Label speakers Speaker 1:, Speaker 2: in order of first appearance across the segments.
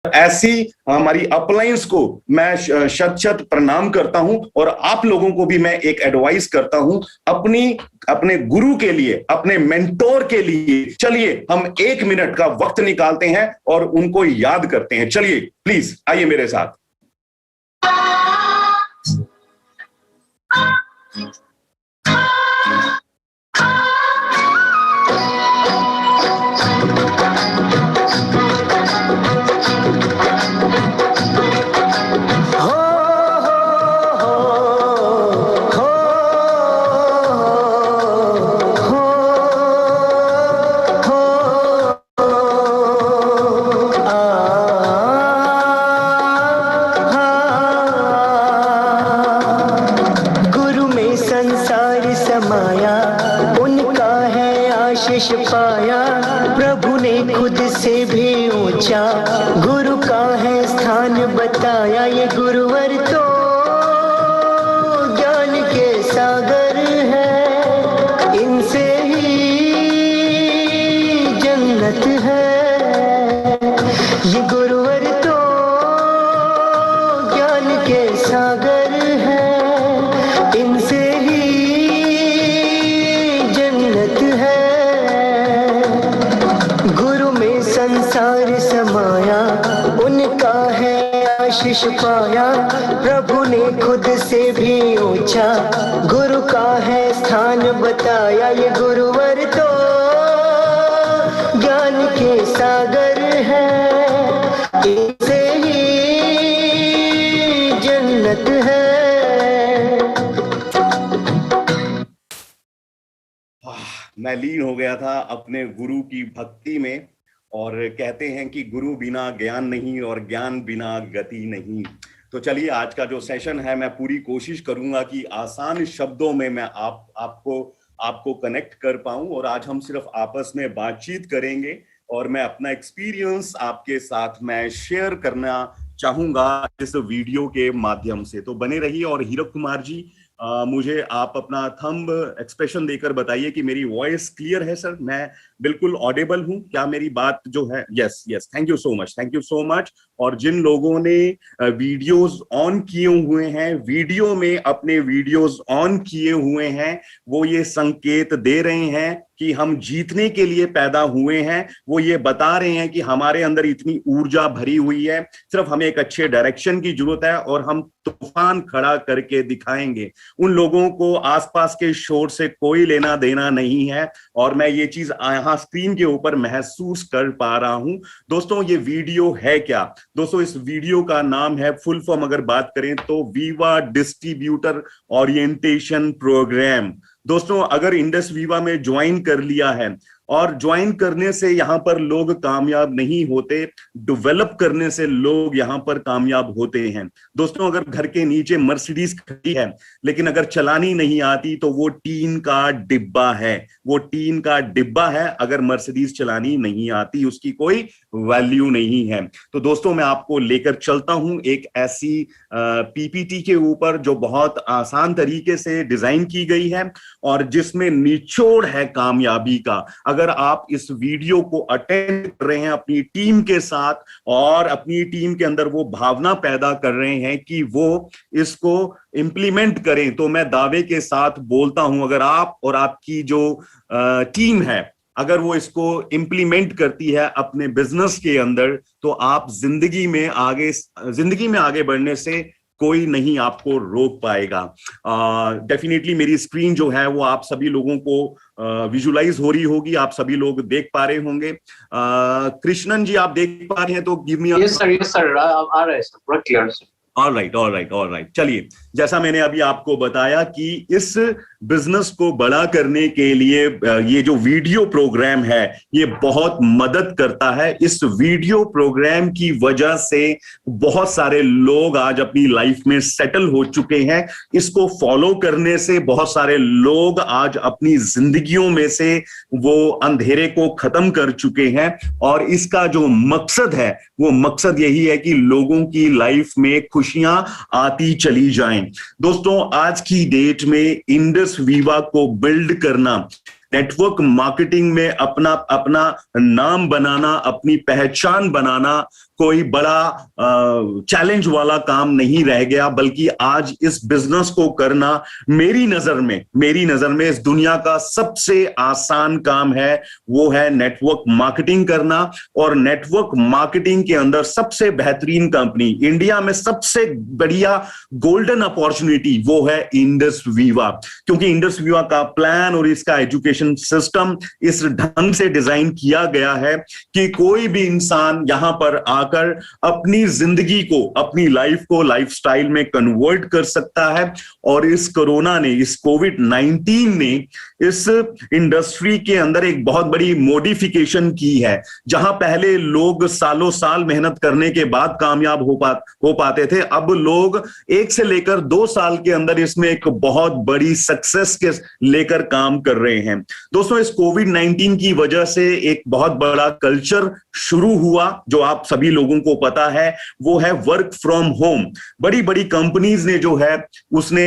Speaker 1: ऐसी हमारी अपलायंस को मैं शत शत प्रणाम करता हूं और आप लोगों को भी मैं एक एडवाइस करता हूं अपने गुरु के लिए, अपने मेंटोर के लिए चलिए हम 1 मिनट का वक्त निकालते हैं और उनको याद करते हैं। चलिए प्लीज आइए मेरे साथ।
Speaker 2: पाया प्रभु ने खुद से भी ऊंचा गुरु का है स्थान बताया। ये गुरुवर तो ज्ञान के सागर है, इनसे ही जन्नत है। ये गुरुवर तो ज्ञान के सागर है, इनसे ही जन्नत है। संसार समाया उनका है आशीष पाया प्रभु ने खुद से भी ऊंचा गुरु का है स्थान बताया। ये गुरुवर तो ज्ञान के सागर है, इनसे ही जन्नत है।
Speaker 1: मैं लीन हो गया था अपने गुरु की भक्ति में और कहते हैं कि गुरु बिना ज्ञान नहीं और ज्ञान बिना गति नहीं। तो चलिए आज का जो सेशन है मैं पूरी कोशिश करूंगा कि आसान शब्दों में मैं आपको कनेक्ट कर पाऊं और आज हम सिर्फ आपस में बातचीत करेंगे और मैं अपना एक्सपीरियंस आपके साथ मैं शेयर करना चाहूंगा इस वीडियो के माध्यम से। तो बने रहिए। और हीरक कुमार जी मुझे आप अपना थंब एक्सप्रेशन देकर बताइए कि मेरी वॉइस क्लियर है सर, मैं बिल्कुल ऑडिबल हूं क्या? मेरी बात जो है yes yes, thank you so much, thank you so much. और जिन लोगों ने वीडियोस ऑन किए हुए हैं, वीडियो में अपने वीडियोस ऑन किए हुए हैं, वो ये संकेत दे रहे हैं कि हम जीतने के लिए पैदा हुए हैं। वो ये बता रहे हैं कि हमारे अंदर इतनी ऊर्जा भरी हुई है, सिर्फ हमें एक अच्छे डायरेक्शन की जरूरत है और हम तूफान खड़ा करके दिखाएंगे। उन लोगों को आसपास के शोर से कोई लेना देना नहीं है और मैं ये चीज यहाँ स्क्रीन के ऊपर महसूस कर पा रहा हूं। दोस्तों ये वीडियो है क्या? दोस्तों इस वीडियो का नाम है, फुल फॉर्म अगर बात करें तो वीवा डिस्ट्रीब्यूटर ओरिएंटेशन प्रोग्राम। दोस्तों अगर इंडस वीवा में ज्वाइन कर लिया है और ज्वाइन करने से यहां पर लोग कामयाब नहीं होते, डेवलप करने से लोग यहां पर कामयाब होते हैं। दोस्तों अगर घर के नीचे मर्सिडीज खड़ी है लेकिन अगर चलानी नहीं आती तो वो टीन का डिब्बा है, वो टीन का डिब्बा है। अगर मर्सिडीज चलानी नहीं आती उसकी कोई वैल्यू नहीं है। तो दोस्तों मैं आपको लेकर चलता हूं एक ऐसी पीपीटी के ऊपर जो बहुत आसान तरीके से डिजाइन की गई है और जिसमें निचोड़ है कामयाबी का। अगर आप इस वीडियो को अटेंड कर रहे हैं अपनी टीम के साथ और अपनी टीम के अंदर वो भावना पैदा कर रहे हैं कि वो इसको इंप्लीमेंट करें, तो मैं दावे के साथ बोलता हूं अगर आप और आपकी जो टीम है अगर वो इसको इंप्लीमेंट करती है अपने बिजनेस के अंदर तो आप जिंदगी में आगे बढ़ने से कोई नहीं आपको रोक पाएगा। डेफिनेटली मेरी स्क्रीन जो है वो आप सभी लोगों को विजुलाइज हो रही होगी, आप सभी लोग देख पा रहे होंगे। कृष्णन जी आप देख पा रहे हैं तो गिव मी।
Speaker 3: यस सर आ रहा है सर, पूरा क्लियर सर।
Speaker 1: All right. चलिए जैसा मैंने अभी आपको बताया कि इस बिजनेस को बड़ा करने के लिए ये जो वीडियो प्रोग्राम है ये बहुत मदद करता है। इस वीडियो प्रोग्राम की वजह से बहुत सारे लोग आज अपनी लाइफ में सेटल हो चुके हैं। इसको फॉलो करने से बहुत सारे लोग आज अपनी जिंदगियों में से वो अंधेरे को खत्म कर चुके हैं और इसका जो मकसद है वो मकसद यही है कि लोगों की लाइफ में खुशियां आती चली जाएं। दोस्तों आज की डेट में इंडस वीवा को बिल्ड करना नेटवर्क मार्केटिंग में अपना अपना नाम बनाना, अपनी पहचान बनाना कोई बड़ा चैलेंज वाला काम नहीं रह गया, बल्कि आज इस बिजनेस को करना मेरी नजर में इस दुनिया का सबसे आसान काम है। वो है नेटवर्क मार्केटिंग करना। और नेटवर्क मार्केटिंग के अंदर सबसे बेहतरीन कंपनी, इंडिया में सबसे बढ़िया गोल्डन अपॉर्चुनिटी वो है इंडस वीवा, क्योंकि इंडस वीवा का प्लान और इसका एजुकेशन सिस्टम इस ढंग से डिजाइन किया गया है कि कोई भी इंसान यहां पर आकर अपनी जिंदगी को, अपनी लाइफ को लाइफस्टाइल में कन्वर्ट कर सकता है। और इस कोरोना ने, इस कोविड-19 ने इस इंडस्ट्री के अंदर एक बहुत बड़ी मॉडिफिकेशन की है। जहां पहले लोग सालों साल मेहनत करने के बाद कामयाब हो पाते थे, अब लोग 1 से लेकर 2 साल के अंदर इसमें एक बहुत बड़ी सक्सेस के लेकर काम कर रहे हैं। दोस्तों, इस कोविड-19 की वजह से एक बहुत बड़ा कल्चर शुरू हुआ, जो आप सभी लोगों को पता है, वो है वर्क फ्रॉम होम। बड़ी बड़ी कंपनीज ने जो है उसने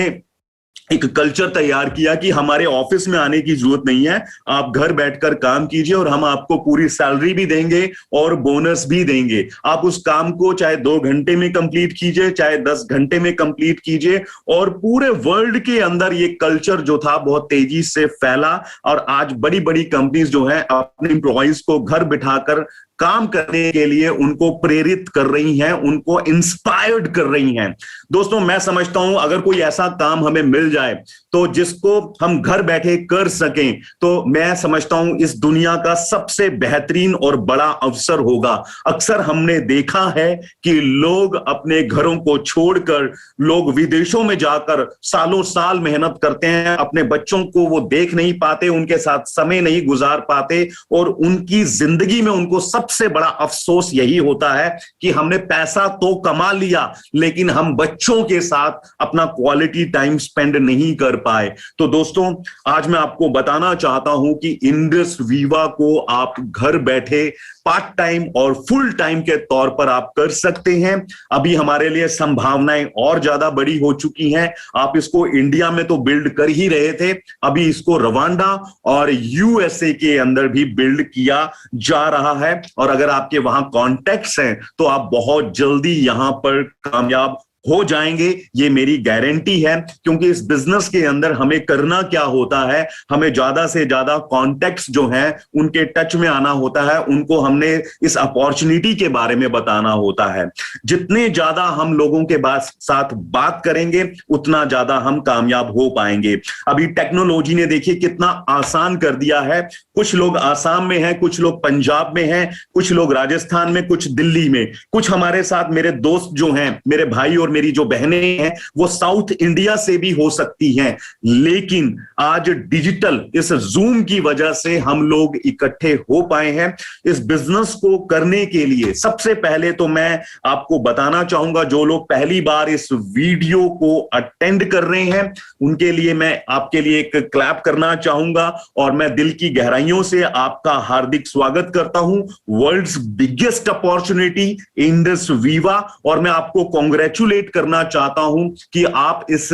Speaker 1: एक कल्चर तैयार किया कि हमारे ऑफिस में आने की जरूरत नहीं है, आप घर बैठकर काम कीजिए और हम आपको पूरी सैलरी भी देंगे और बोनस भी देंगे। आप उस काम को चाहे 2 घंटे में कंप्लीट कीजिए, चाहे 10 घंटे में कंप्लीट कीजिए। और पूरे वर्ल्ड के अंदर ये कल्चर जो था बहुत तेजी से फैला और आज बड़ी बड़ी कंपनीज जो है अपने एम्प्लॉइज को घर बिठाकर काम करने के लिए उनको प्रेरित कर रही हैं, उनको इंस्पायर्ड कर रही हैं। दोस्तों, मैं समझता हूं अगर कोई ऐसा काम हमें मिल जाए तो जिसको हम घर बैठे कर सकें, तो मैं समझता हूं इस दुनिया का सबसे बेहतरीन और बड़ा अवसर होगा। अक्सर हमने देखा है कि लोग अपने घरों को छोड़कर लोग विदेशों में जाकर सालों साल मेहनत करते हैं, अपने बच्चों को वो देख नहीं पाते, उनके साथ समय नहीं गुजार पाते और उनकी जिंदगी में उनको सबसे बड़ा अफसोस यही होता है कि हमने पैसा तो कमा लिया लेकिन हम बच्चों के साथ अपना क्वालिटी टाइम स्पेंड नहीं कर पाए। तो दोस्तों, आज मैं आपको बताना चाहता हूं कि इंडस वीवा को आप घर बैठे पार्ट टाइम और फुल टाइम के तौर पर आप कर सकते हैं। अभी हमारे लिए संभावनाएं और ज्यादा बड़ी हो चुकी हैं। आप इसको इंडिया में तो बिल्ड कर ही रहे थे, अभी इसको रवांडा और यूएसए के अंदर भी बिल्ड किया जा रहा है। और अगर आपके वहां कॉन्टैक्ट्स हैं तो आप बहुत जल्दी यहां पर कामयाब हो जाएंगे, ये मेरी गारंटी है। क्योंकि इस बिजनेस के अंदर हमें करना क्या होता है, हमें ज्यादा से ज्यादा कॉन्टैक्ट्स जो हैं उनके टच में आना होता है, उनको हमने इस अपॉर्चुनिटी के बारे में बताना होता है। जितने ज्यादा हम लोगों के साथ बात करेंगे उतना ज्यादा हम कामयाब हो पाएंगे। अभी टेक्नोलॉजी ने देखिए कितना आसान कर दिया है। कुछ लोग आसाम में हैं, कुछ लोग पंजाब में हैं, कुछ लोग राजस्थान में, कुछ दिल्ली में, कुछ हमारे साथ मेरे दोस्त जो हैं, मेरे भाई और मेरी जो बहनें हैं, वो साउथ इंडिया से भी हो सकती हैं। लेकिन आज डिजिटल इस जूम की वजह से हम लोग इकट्ठे हो पाए हैं। इस बिजनेस को करने के लिए सबसे पहले तो मैं आपको बताना चाहूंगा, जो लोग पहली बार इस वीडियो को अटेंड कर रहे हैं उनके लिए मैं आपके लिए एक क्लैप करना चाहूंगा और मैं दिल की गहराइयों से आपका हार्दिक स्वागत करता हूं world's biggest opportunity Indus Viva. और मैं आपको कॉन्ग्रेचुलेट करना चाहता हूं कि आप इस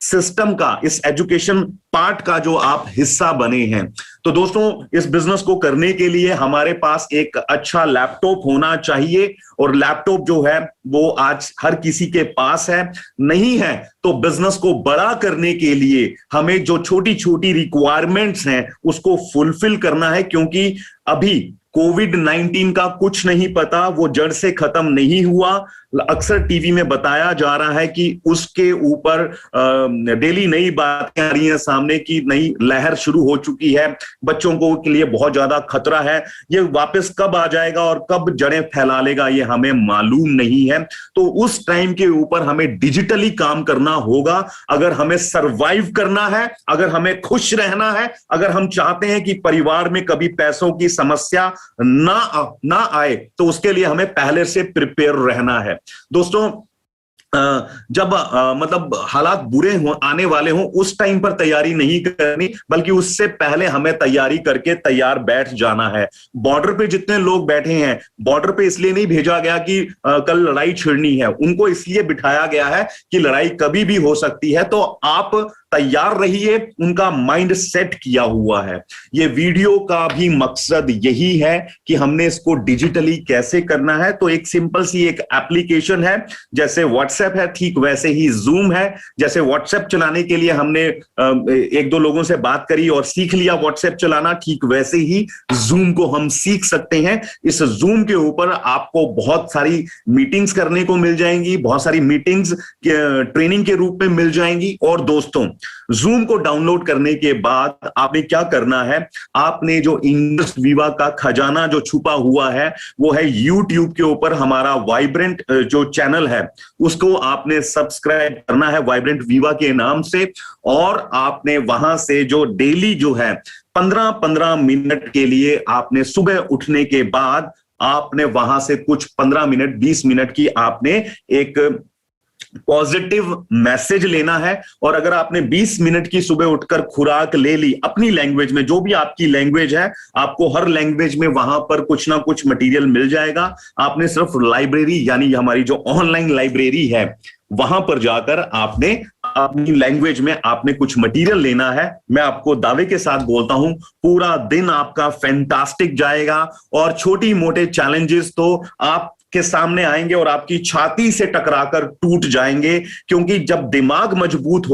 Speaker 1: सिस्टम का, इस एजुकेशन पार्ट का जो आप हिस्सा बने हैं। तो दोस्तों, इस बिजनेस को करने के लिए हमारे पास एक अच्छा लैपटॉप होना चाहिए और लैपटॉप जो है वो आज हर किसी के पास है। नहीं है तो बिजनेस को बड़ा करने के लिए हमें जो छोटी छोटी रिक्वायरमेंट्स हैं उसको फुलफिल करना है, क्योंकि अभी कोविड-19 का कुछ नहीं पता, वो जड़ से खत्म नहीं हुआ। अक्सर टीवी में बताया जा रहा है कि उसके ऊपर डेली नई बातें आ रही हैं सामने की नई लहर शुरू हो चुकी है, बच्चों को के लिए बहुत ज्यादा खतरा है। ये वापस कब आ जाएगा और कब जड़ें फैला लेगा ये हमें मालूम नहीं है। तो उस टाइम के ऊपर हमें डिजिटली काम करना होगा। अगर हमें सरवाइव करना है, अगर हमें खुश रहना है, अगर हम चाहते हैं कि परिवार में कभी पैसों की समस्या ना आए, तो उसके लिए हमें पहले से प्रिपेयर रहना है। दोस्तों, जब मतलब हालात बुरे आने वाले हों उस टाइम पर तैयारी नहीं करनी, बल्कि उससे पहले हमें तैयारी करके तैयार बैठ जाना है। बॉर्डर पे जितने लोग बैठे हैं, बॉर्डर पे इसलिए नहीं भेजा गया कि कल लड़ाई छिड़नी है, उनको इसलिए बिठाया गया है कि लड़ाई कभी भी हो सकती है। तो आप तैयार रहिए, उनका माइंड सेट किया हुआ है। ये वीडियो का भी मकसद यही है कि हमने इसको डिजिटली कैसे करना है। तो एक सिंपल सी एक एप्लीकेशन है, जैसे व्हाट्सएप है ठीक वैसे ही जूम है। जैसे व्हाट्सएप चलाने के लिए हमने एक दो लोगों से बात करी और सीख लिया व्हाट्सएप चलाना, ठीक वैसे ही जूम को हम सीख सकते हैं। इस जूम के ऊपर आपको बहुत सारी मीटिंग्स करने को मिल जाएंगी, बहुत सारी मीटिंग्स ट्रेनिंग के रूप में मिल जाएंगी। और दोस्तों, जूम को डाउनलोड करने के बाद आपने क्या करना है, आपने जो इंडस विवा का खजाना जो छुपा हुआ है वो है यूट्यूब के ऊपर हमारा वाइब्रेंट जो चैनल है उसको आपने सब्सक्राइब करना है वाइब्रेंट विवा के नाम से। और आपने वहां से जो डेली जो है 15-15 मिनट के लिए आपने सुबह उठने के बाद आपने वहां से कुछ 15 मिनट 20 मिनट की आपने एक पॉजिटिव मैसेज लेना है। और अगर आपने 20 मिनट की सुबह उठकर खुराक ले ली अपनी लैंग्वेज में, जो भी आपकी लैंग्वेज है, आपको हर लैंग्वेज में वहां पर कुछ ना कुछ मटेरियल मिल जाएगा। आपने सिर्फ लाइब्रेरी यानी हमारी जो ऑनलाइन लाइब्रेरी है वहां पर जाकर आपने अपनी लैंग्वेज में आपने कुछ मटेरियल लेना है। मैं आपको दावे के साथ बोलता हूं पूरा दिन आपका फैंटास्टिक जाएगा और छोटी मोटे चैलेंजेस तो आप के सामने आएंगे और आपकी छाती से टकराकर टूट जाएंगे। क्योंकि जब दिमाग मजबूत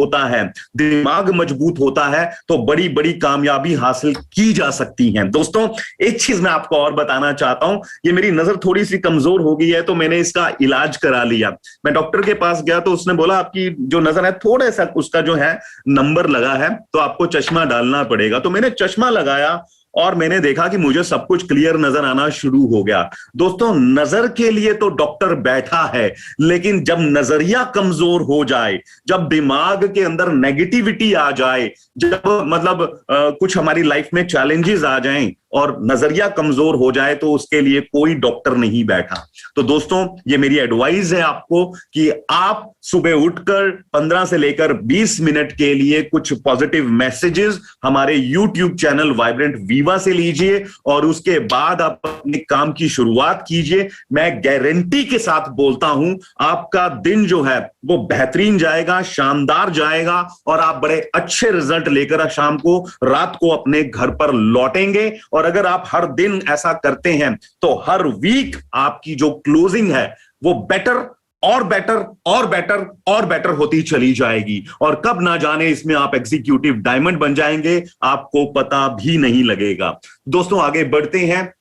Speaker 1: होता है तो बड़ी बड़ी कामयाबी हासिल की जा सकती है। दोस्तों, एक चीज मैं आपको और बताना चाहता हूं, ये मेरी नजर थोड़ी सी कमजोर हो गई है तो मैंने इसका इलाज करा लिया। मैं डॉक्टर के पास गया तो उसने बोला आपकी जो नजर है थोड़ा सा उसका जो है नंबर लगा है तो आपको चश्मा डालना पड़ेगा। तो मैंने चश्मा लगाया और मैंने देखा कि मुझे सब कुछ क्लियर नजर आना शुरू हो गया। दोस्तों, नजर के लिए तो डॉक्टर बैठा है, लेकिन जब नजरिया कमजोर हो जाए, जब दिमाग के अंदर नेगेटिविटी आ जाए, जब मतलब कुछ हमारी लाइफ में चैलेंजेस आ जाएं और नजरिया कमजोर हो जाए तो उसके लिए कोई डॉक्टर नहीं बैठा। तो दोस्तों, ये मेरी एडवाइस है आपको कि आप सुबह उठकर 15 से लेकर 20 मिनट के लिए कुछ पॉजिटिव मैसेजेस हमारे यूट्यूब चैनल वाइब्रेंट विवा से लीजिए और उसके बाद आप अपने काम की शुरुआत कीजिए। मैं गारंटी के साथ बोलता हूं आपका दिन जो है वो बेहतरीन जाएगा, शानदार जाएगा और आप बड़े अच्छे रिजल्ट लेकर शाम को रात को अपने घर पर लौटेंगे। और अगर आप हर दिन ऐसा करते हैं तो हर वीक आपकी जो क्लोजिंग है वो बेटर और बेटर और बेटर और बेटर होती चली जाएगी। और कब ना जाने इसमें आप एग्जीक्यूटिव डायमंड बन जाएंगे, आपको पता भी नहीं लगेगा। दोस्तों, आगे बढ़ते हैं।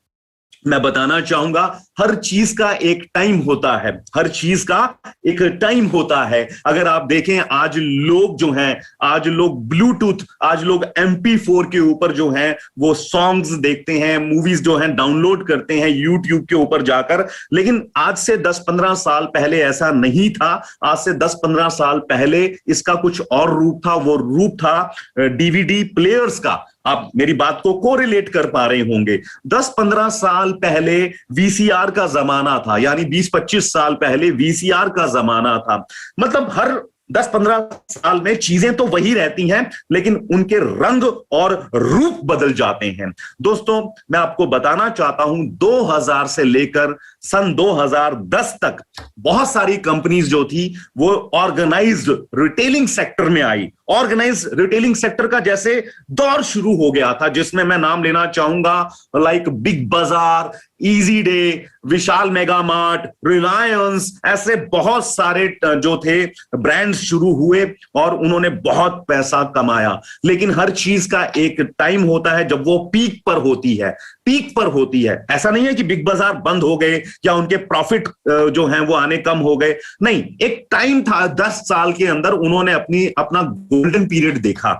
Speaker 1: मैं बताना चाहूंगा हर चीज का एक टाइम होता है, हर चीज का एक टाइम होता है। अगर आप देखें आज लोग जो हैं, आज लोग ब्लूटूथ, आज लोग MP4 के ऊपर जो हैं वो सॉन्ग्स देखते हैं, मूवीज जो हैं डाउनलोड करते हैं यूट्यूब के ऊपर जाकर। लेकिन आज से 10-15 साल पहले ऐसा नहीं था। आज से 10-15 साल पहले इसका कुछ और रूप था। वो रूप था DVD प्लेयर्स का। आप मेरी बात को कोरिलेट कर पा रहे होंगे। 10-15 साल पहले VCR का जमाना था, यानी 20-25 साल पहले VCR का जमाना था। मतलब हर 10-15 साल में चीजें तो वही रहती हैं, लेकिन उनके रंग और रूप बदल जाते हैं। दोस्तों, मैं आपको बताना चाहता हूं 2000 से लेकर सन 2010 तक बहुत सारी कंपनीज जो थी वो ऑर्गेनाइज्ड रिटेलिंग सेक्टर में आई। ऑर्गेनाइज्ड रिटेलिंग सेक्टर का जैसे दौर शुरू हो गया था, जिसमें मैं नाम लेना चाहूंगा लाइक बिग बाजार, इजी डे, विशाल मेगा मार्ट, रिलायंस, ऐसे बहुत सारे जो थे ब्रांड्स शुरू हुए और उन्होंने बहुत पैसा कमाया। लेकिन हर चीज का एक टाइम होता है जब वो पीक पर होती है, पीक पर होती है। ऐसा नहीं है कि बिग बाजार बंद हो गए या उनके प्रॉफिट जो हैं वो आने कम हो गए, नहीं, एक टाइम था 10 साल के अंदर उन्होंने अपना गोल्डन पीरियड देखा।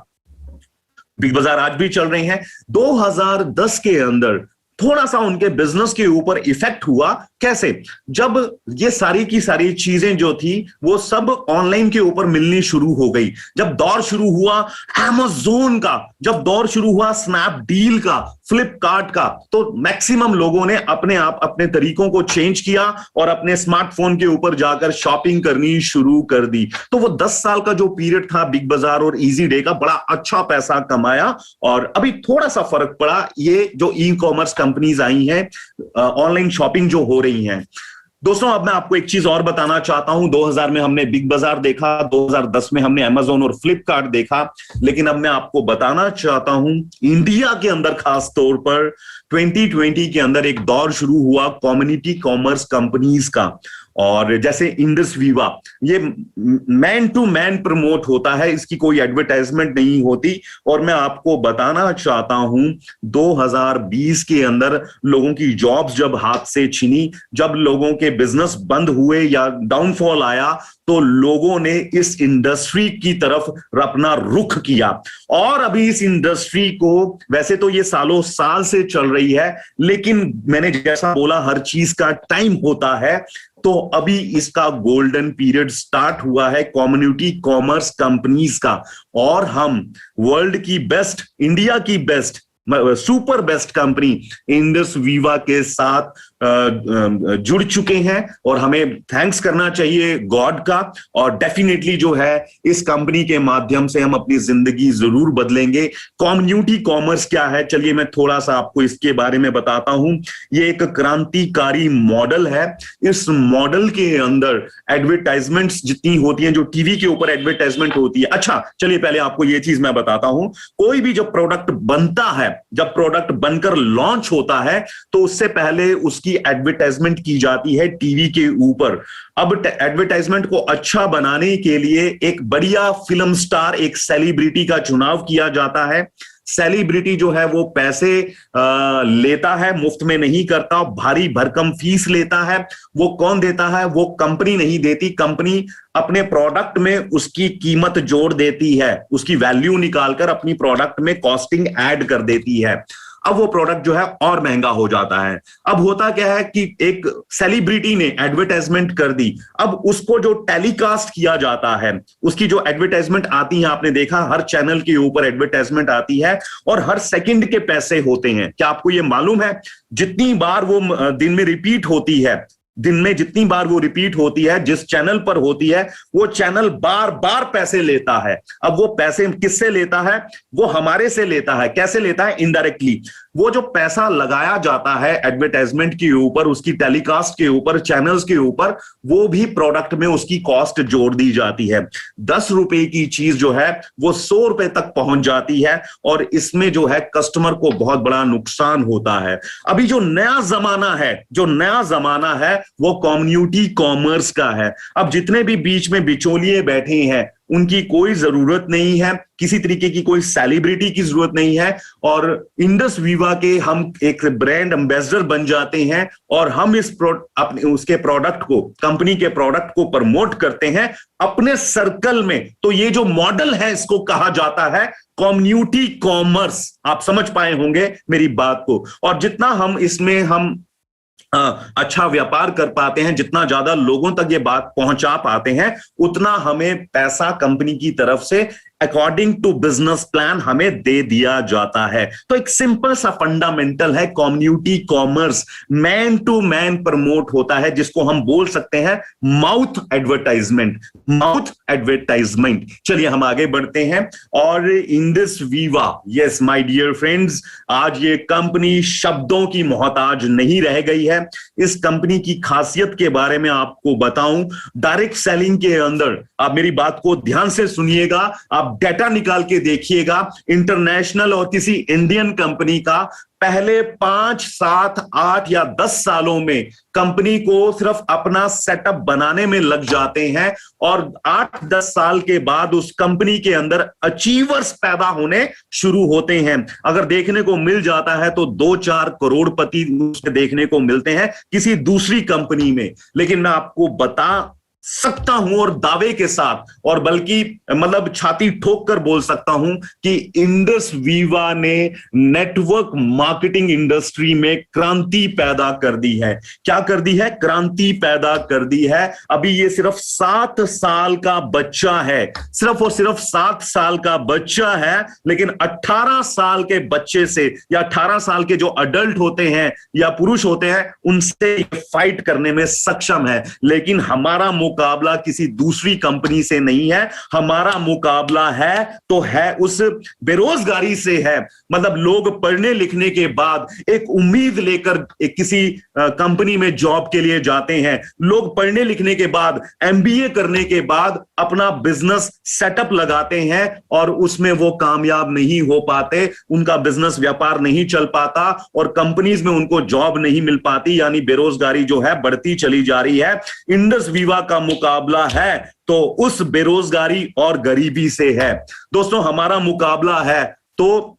Speaker 1: बिग बाजार आज भी चल रहे हैं। 2010 के अंदर थोड़ा सा उनके बिजनेस के ऊपर इफेक्ट हुआ। कैसे? जब ये सारी की सारी चीजें जो थी वो सब ऑनलाइन के ऊपर मिलनी शुरू हो गई। जब दौर शुरू हुआ Amazon का, जब दौर शुरू हुआ स्नैपडील का, फ्लिपकार्ट का, तो मैक्सिमम लोगों ने अपने आप अपने तरीकों को चेंज किया और अपने स्मार्टफोन के ऊपर जाकर शॉपिंग करनी शुरू कर दी। तो वो 10 साल का जो पीरियड था बिग बाजार और इजी डे का, बड़ा अच्छा पैसा कमाया। और अभी थोड़ा सा फर्क पड़ा, ये जो ई कॉमर्स कंपनीज आई हैं, ऑनलाइन शॉपिंग जो हो रही हैं, दोस्तों अब मैं आपको एक चीज और बताना चाहता हूं। 2000 में हमने बिग बाजार देखा, 2010 में हमने अमेजोन और फ्लिपकार्ट देखा, लेकिन अब मैं आपको बताना चाहता हूं इंडिया के अंदर खास तौर पर 2020 के अंदर एक दौर शुरू हुआ कम्युनिटी कॉमर्स कंपनीज का। और जैसे इंडस वीवा, ये मैन टू मैन प्रमोट होता है, इसकी कोई एडवर्टाइजमेंट नहीं होती। और मैं आपको बताना चाहता हूं 2020 के अंदर लोगों की जॉब्स जब हाथ से छिनी, जब लोगों के बिजनेस बंद हुए या डाउनफॉल आया, तो लोगों ने इस इंडस्ट्री की तरफ अपना रुख किया। और अभी इस इंडस्ट्री को, वैसे तो ये सालों साल से चल रही है, लेकिन मैंने जैसा बोला हर चीज का टाइम होता है, तो अभी इसका गोल्डन पीरियड स्टार्ट हुआ है कम्युनिटी कॉमर्स कंपनीज का। और हम वर्ल्ड की बेस्ट, इंडिया की best, super best company Indus Viva के साथ जुड़ चुके हैं। और हमें थैंक्स करना चाहिए गॉड का। और डेफिनेटली जो है इस कंपनी के माध्यम से हम अपनी जिंदगी जरूर बदलेंगे। कम्युनिटी कॉमर्स क्या है, चलिए मैं थोड़ा सा आपको इसके बारे में बताता हूं। ये एक क्रांतिकारी मॉडल है। इस मॉडल के अंदर एडवर्टाइजमेंट्स जितनी होती हैं, जो टीवी के ऊपर एडवर्टाइजमेंट होती है, अच्छा चलिए पहले आपको ये चीज मैं बताता हूं। कोई भी जब प्रोडक्ट बनता है, जब प्रोडक्ट बनकर लॉन्च होता है, तो उससे पहले उसकी एडवर्टाइजमेंट की जाती है टीवी के ऊपर। अब एडवर्टाइजमेंट को अच्छा बनाने के लिए एक बढ़िया फिल्म स्टार, एक सेलिब्रिटी का चुनाव किया जाता है। सेलिब्रिटी जो है वो पैसे लेता है, मुफ्त में नहीं करता, भारी भरकम फीस लेता है। वो कौन देता है? वो कंपनी नहीं देती। कंपनी अपने प्रोडक्ट में उसकी कीमत जोड़ देती है, उसकी वैल्यू निकालकर अपनी प्रोडक्ट में कॉस्टिंग ऐड कर देती है। अब वो प्रोडक्ट जो है और महंगा हो जाता है। अब होता क्या है कि एक सेलिब्रिटी ने एडवर्टाइजमेंट कर दी, अब उसको जो टेलीकास्ट किया जाता है, उसकी जो एडवर्टाइजमेंट आती है, आपने देखा हर चैनल के ऊपर एडवर्टाइजमेंट आती है और हर सेकंड के पैसे होते हैं। क्या आपको ये मालूम है जितनी बार वो दिन में रिपीट होती है, दिन में जितनी बार वो रिपीट होती है, जिस चैनल पर होती है, वो चैनल बार बार पैसे लेता है। अब वो पैसे किससे लेता है? वो हमारे से लेता है। कैसे लेता है? इनडायरेक्टली। वो जो पैसा लगाया जाता है एडवर्टाइजमेंट के ऊपर, उसकी टेलीकास्ट के ऊपर, चैनल्स के ऊपर, वो भी प्रोडक्ट में उसकी कॉस्ट जोड़ दी जाती है। 10 रुपए की चीज जो है वो 100 रुपए तक पहुंच जाती है और इसमें जो है कस्टमर को बहुत बड़ा नुकसान होता है। अभी जो नया जमाना है वो कम्युनिटी कॉमर्स का है। अब जितने भी बीच में बिचौलिए बैठे हैं, उनकी कोई जरूरत नहीं है, किसी तरीके की कोई सेलिब्रिटी की जरूरत नहीं है। और इंडस वीवा के हम एक ब्रांड एम्बेसडर बन जाते हैं और हम उसके प्रोडक्ट को, कंपनी के प्रोडक्ट को प्रमोट करते हैं अपने सर्कल में। तो ये जो मॉडल है, इसको कहा जाता है कम्युनिटी कॉमर्स। आप समझ पाए होंगे मेरी बात को। और जितना हम इसमें अच्छा व्यापार कर पाते हैं, जितना ज्यादा लोगों तक ये बात पहुंचा पाते हैं, उतना हमें पैसा कंपनी की तरफ से अकॉर्डिंग टू बिजनेस प्लान हमें दे दिया जाता है। तो एक सिंपल सा फंडामेंटल है community commerce. Man to man promote होता है, जिसको हम बोल सकते हैं माउथ एडवर्टाइजमेंट। चलिए हम आगे बढ़ते हैं। और Indus Viva, yes my dear friends, आज ये कंपनी शब्दों की मोहताज नहीं रह गई है। इस कंपनी की खासियत के बारे में आपको बताऊं, डायरेक्ट सेलिंग के अंदर, आप मेरी बात को ध्यान से सुनिएगा, आप डेटा निकाल के देखिएगा, इंटरनेशनल और किसी इंडियन कंपनी का पहले 5, 7, 8 या 10 सालों में कंपनी को सिर्फ अपना सेटअप बनाने में लग जाते हैं और 8-10 साल के बाद उस कंपनी के अंदर अचीवर्स पैदा होने शुरू होते हैं। अगर देखने को मिल जाता है तो 2-4 करोड़पति देखने को मिलते हैं किसी दूसरी कंपनी में। लेकिन मैं आपको बता सकता हूं और दावे के साथ, और बल्कि मतलब छाती ठोक कर बोल सकता हूं कि इंडस वीवा ने नेटवर्क मार्केटिंग इंडस्ट्री में क्रांति पैदा कर दी है। क्या कर दी है? क्रांति पैदा कर दी है। अभी ये सिर्फ 7 साल का बच्चा है, सिर्फ और सिर्फ 7 साल का बच्चा है, लेकिन 18 साल के बच्चे से या 18 साल के जो अडल्ट होते हैं या पुरुष होते हैं, उनसे फाइट करने में सक्षम है। लेकिन हमारा मौका मुकाबला किसी दूसरी कंपनी से नहीं है, हमारा मुकाबला है तो है उस बेरोजगारी से है। मतलब लोग पढ़ने लिखने के बाद एक उम्मीद लेकर किसी कंपनी में जॉब के लिए जाते हैं, लोग पढ़ने लिखने के बाद एमबीए करने के बाद अपना बिजनेस सेटअप लगाते हैं और उसमें वो कामयाब नहीं हो पाते, उनका बिजनेस व्यापार नहीं चल पाता और कंपनीज में उनको जॉब नहीं मिल पाती, यानी बेरोजगारी जो है बढ़ती चली जा रही है। इंडस वीवा का मुकाबला है तो उस बेरोजगारी और गरीबी से है। दोस्तों, हमारा मुकाबला है तो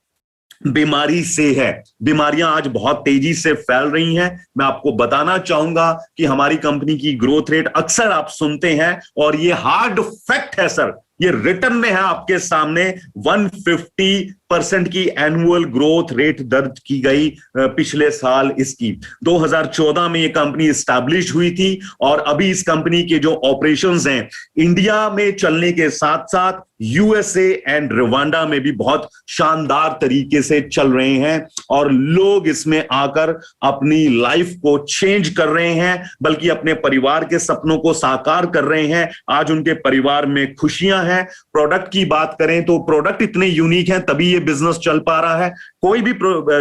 Speaker 1: बीमारी से है। बीमारियां आज बहुत तेजी से फैल रही हैं। मैं आपको बताना चाहूंगा कि हमारी कंपनी की ग्रोथ रेट अक्सर आप सुनते हैं और ये हार्ड फैक्ट है सर, ये रिटर्न में है आपके सामने, 150% की एनुअल ग्रोथ रेट दर्ज की गई पिछले साल इसकी। 2014 में ये कंपनी स्टैब्लिश हुई थी और अभी इस कंपनी के जो ऑपरेशंस हैं इंडिया में चलने के साथ साथ यूएसए एंड रवांडा में भी बहुत शानदार तरीके से चल रहे हैं और लोग इसमें आकर अपनी लाइफ को चेंज कर रहे हैं, बल्कि अपने परिवार के सपनों को साकार कर रहे हैं। आज उनके परिवार में खुशियां हैं। प्रोडक्ट की बात करें तो प्रोडक्ट इतने यूनिक हैं तभी ये बिजनेस चल पा रहा है। कोई भी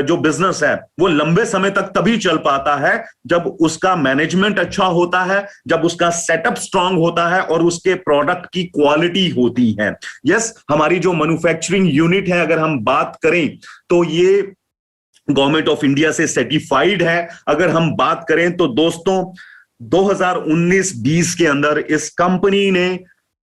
Speaker 1: जो बिजनेस है वो लंबे समय तक तभी चल पाता है जब उसका मैनेजमेंट अच्छा होता है, जब उसका सेटअप स्ट्रांग होता है और उसके प्रोडक्ट की क्वालिटी होती है। यस, हमारी जो मैन्युफैक्चरिंग यूनिट है, अगर हम बात करें तो ये गवर्नमेंट ऑफ इंडिया से सर्टिफाइड है। अगर हम बात करें तो दोस्तों 2019-20 के अंदर इस कंपनी ने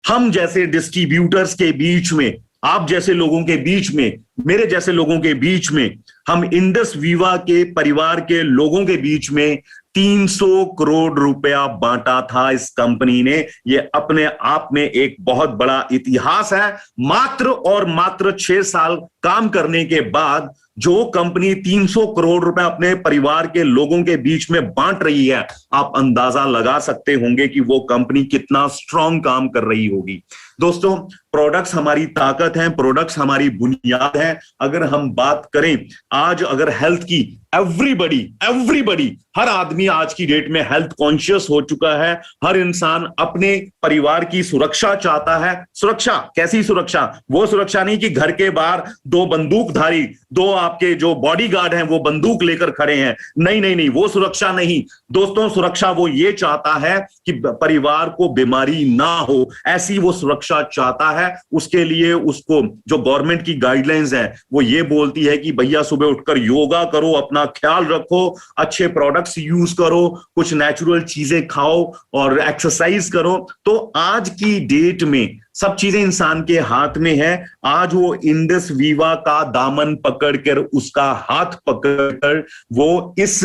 Speaker 1: हम जैसे डिस्ट्रीब्यूटर्स के बीच में, आप जैसे लोगों के बीच में, मेरे जैसे लोगों के बीच में, हम इंडस वीवा के परिवार के लोगों के बीच में 300 करोड़ रुपया बांटा था इस कंपनी ने। ये अपने आप में एक बहुत बड़ा इतिहास है। मात्र और मात्र 6 साल काम करने के बाद जो कंपनी 300 करोड़ रुपए अपने परिवार के लोगों के बीच में बांट रही है, आप अंदाजा लगा सकते होंगे कि वो कंपनी कितना स्ट्रांग काम कर रही होगी। दोस्तों, प्रोडक्ट्स हमारी ताकत हैं, प्रोडक्ट्स हमारी बुनियाद है। अगर हम बात करें आज अगर हेल्थ की, एवरीबडी हर आदमी आज की डेट में हेल्थ कॉन्शियस हो चुका है। हर इंसान अपने परिवार की सुरक्षा चाहता है। सुरक्षा, कैसी सुरक्षा? वो सुरक्षा नहीं कि घर के बाहर 2 बंदूकधारी, 2 आपके जो बॉडीगार्ड हैं वो बंदूक लेकर खड़े हैं। नहीं नहीं नहीं, वो सुरक्षा नहीं दोस्तों। सुरक्षा वो ये चाहता है कि परिवार को बीमारी ना हो, ऐसी वो सुरक्षा चाहता है। उसके लिए उसको जो गवर्नमेंट की गाइडलाइंस है वो ये बोलती है कि भैया सुबह उठकर योगा करो, अपना ख्याल रखो, अच्छे प्रोडक्ट्स यूज करो, कुछ नेचुरल चीजें खाओ और एक्सरसाइज करो। तो आज की डेट में सब चीजें इंसान के हाथ में है। आज वो इंडस वीवा का दामन पकड़कर, उसका हाथ पकड़कर वो इस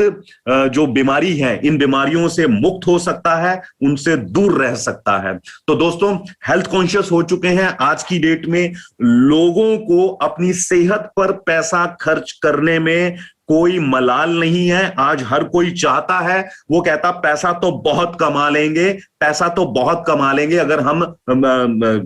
Speaker 1: जो बीमारी है, इन बीमारियों से मुक्त हो सकता है, उनसे दूर रह सकता है। तो दोस्तों, हेल्थ कॉन्शियस हो चुके हैं। आज की डेट में लोगों को अपनी सेहत पर पैसा खर्च करने में कोई मलाल नहीं है। आज हर कोई चाहता है, वो कहता पैसा तो बहुत कमा लेंगे, पैसा तो बहुत कमा लेंगे अगर हम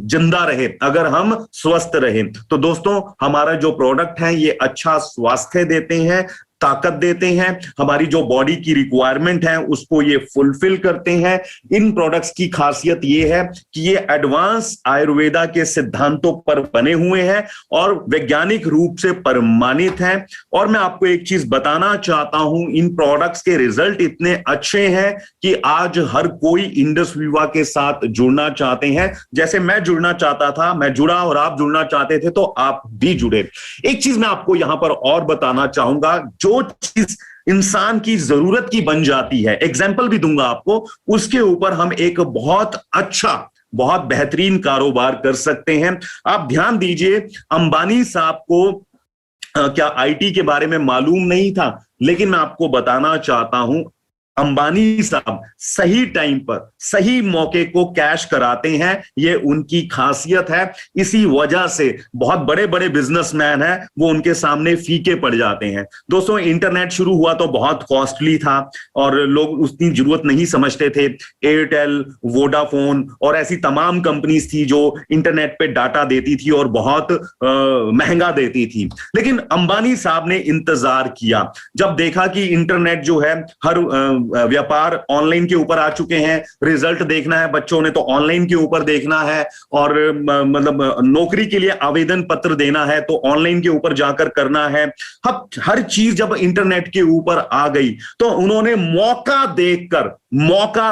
Speaker 1: जिंदा रहे, अगर हम स्वस्थ रहे। तो दोस्तों, हमारा जो प्रोडक्ट है ये अच्छा स्वास्थ्य देते हैं, ताकत देते हैं, हमारी जो बॉडी की रिक्वायरमेंट है उसको ये फुलफिल करते हैं। इन प्रोडक्ट्स की खासियत ये है कि ये एडवांस आयुर्वेदा के सिद्धांतों पर बने हुए हैं और वैज्ञानिक रूप से प्रमाणित हैं। और मैं आपको एक चीज बताना चाहता हूं, इन प्रोडक्ट्स के रिजल्ट इतने अच्छे हैं कि आज हर कोई इंडस वीवा के साथ जुड़ना चाहते हैं। जैसे मैं जुड़ना चाहता था, मैं जुड़ा, और आप जुड़ना चाहते थे तो आप भी जुड़े। एक चीज मैं आपको यहां पर और बताना चाहूंगा, जो चीज इंसान की जरूरत की बन जाती है, एग्जाम्पल भी दूंगा आपको, उसके ऊपर हम एक बहुत अच्छा, बहुत बेहतरीन कारोबार कर सकते हैं। आप ध्यान दीजिए, अंबानी साहब को क्या आईटी के बारे में मालूम नहीं था, लेकिन मैं आपको बताना चाहता हूं, अंबानी साहब सही टाइम पर सही मौके को कैश कराते हैं। ये उनकी खासियत है। इसी वजह से बहुत बड़े बड़े बिजनेसमैन हैं, वो उनके सामने फीके पड़ जाते हैं। दोस्तों, इंटरनेट शुरू हुआ तो बहुत कॉस्टली था और लोग उतनी जरूरत नहीं समझते थे। एयरटेल, वोडाफोन और ऐसी तमाम कंपनीज थी जो इंटरनेट पे डाटा देती थी और बहुत महंगा देती थी। लेकिन अंबानी साहब ने इंतजार किया। जब देखा कि इंटरनेट जो है हर व्यापार ऑनलाइन के ऊपर आ चुके हैं। रिजल्ट देखना है बच्चों ने तो ऑनलाइन के ऊपर देखना है, और मतलब नौकरी के लिए आवेदन पत्र देना है तो ऑनलाइन के ऊपर जाकर करना है। अब हर चीज जब इंटरनेट के ऊपर आ गई तो उन्होंने मौका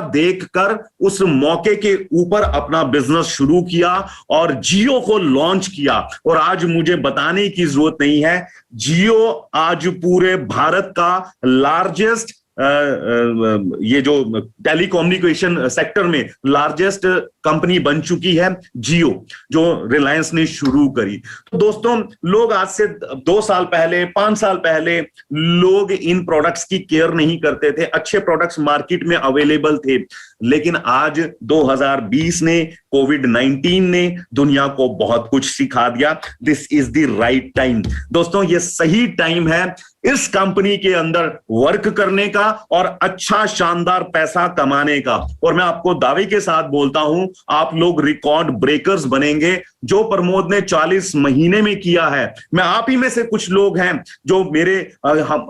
Speaker 1: देखकर उस मौके के ऊपर अपना बिजनेस शुरू किया और जियो को लॉन्च किया। और आज मुझे बताने की जरूरत नहीं है, जियो आज पूरे भारत का लार्जेस्ट ये जो टेलीकम्युनिकेशन सेक्टर में लार्जेस्ट कंपनी बन चुकी है जियो, जो रिलायंस ने शुरू करी। तो दोस्तों, लोग आज से 2 साल पहले, 5 साल पहले लोग इन प्रोडक्ट्स की केयर नहीं करते थे। अच्छे प्रोडक्ट्स मार्केट में अवेलेबल थे, लेकिन आज 2020 ने, कोविड-19 ने दुनिया को बहुत कुछ सिखा दिया। This is the right time. दोस्तों, ये सही टाइम है इस कंपनी के अंदर वर्क करने का और अच्छा शानदार पैसा कमाने का। और मैं आपको दावे के साथ बोलता हूं, आप लोग रिकॉर्ड ब्रेकर्स बनेंगे। जो प्रमोद ने 40 महीने में किया है, मैं आप ही में से कुछ लोग हैं जो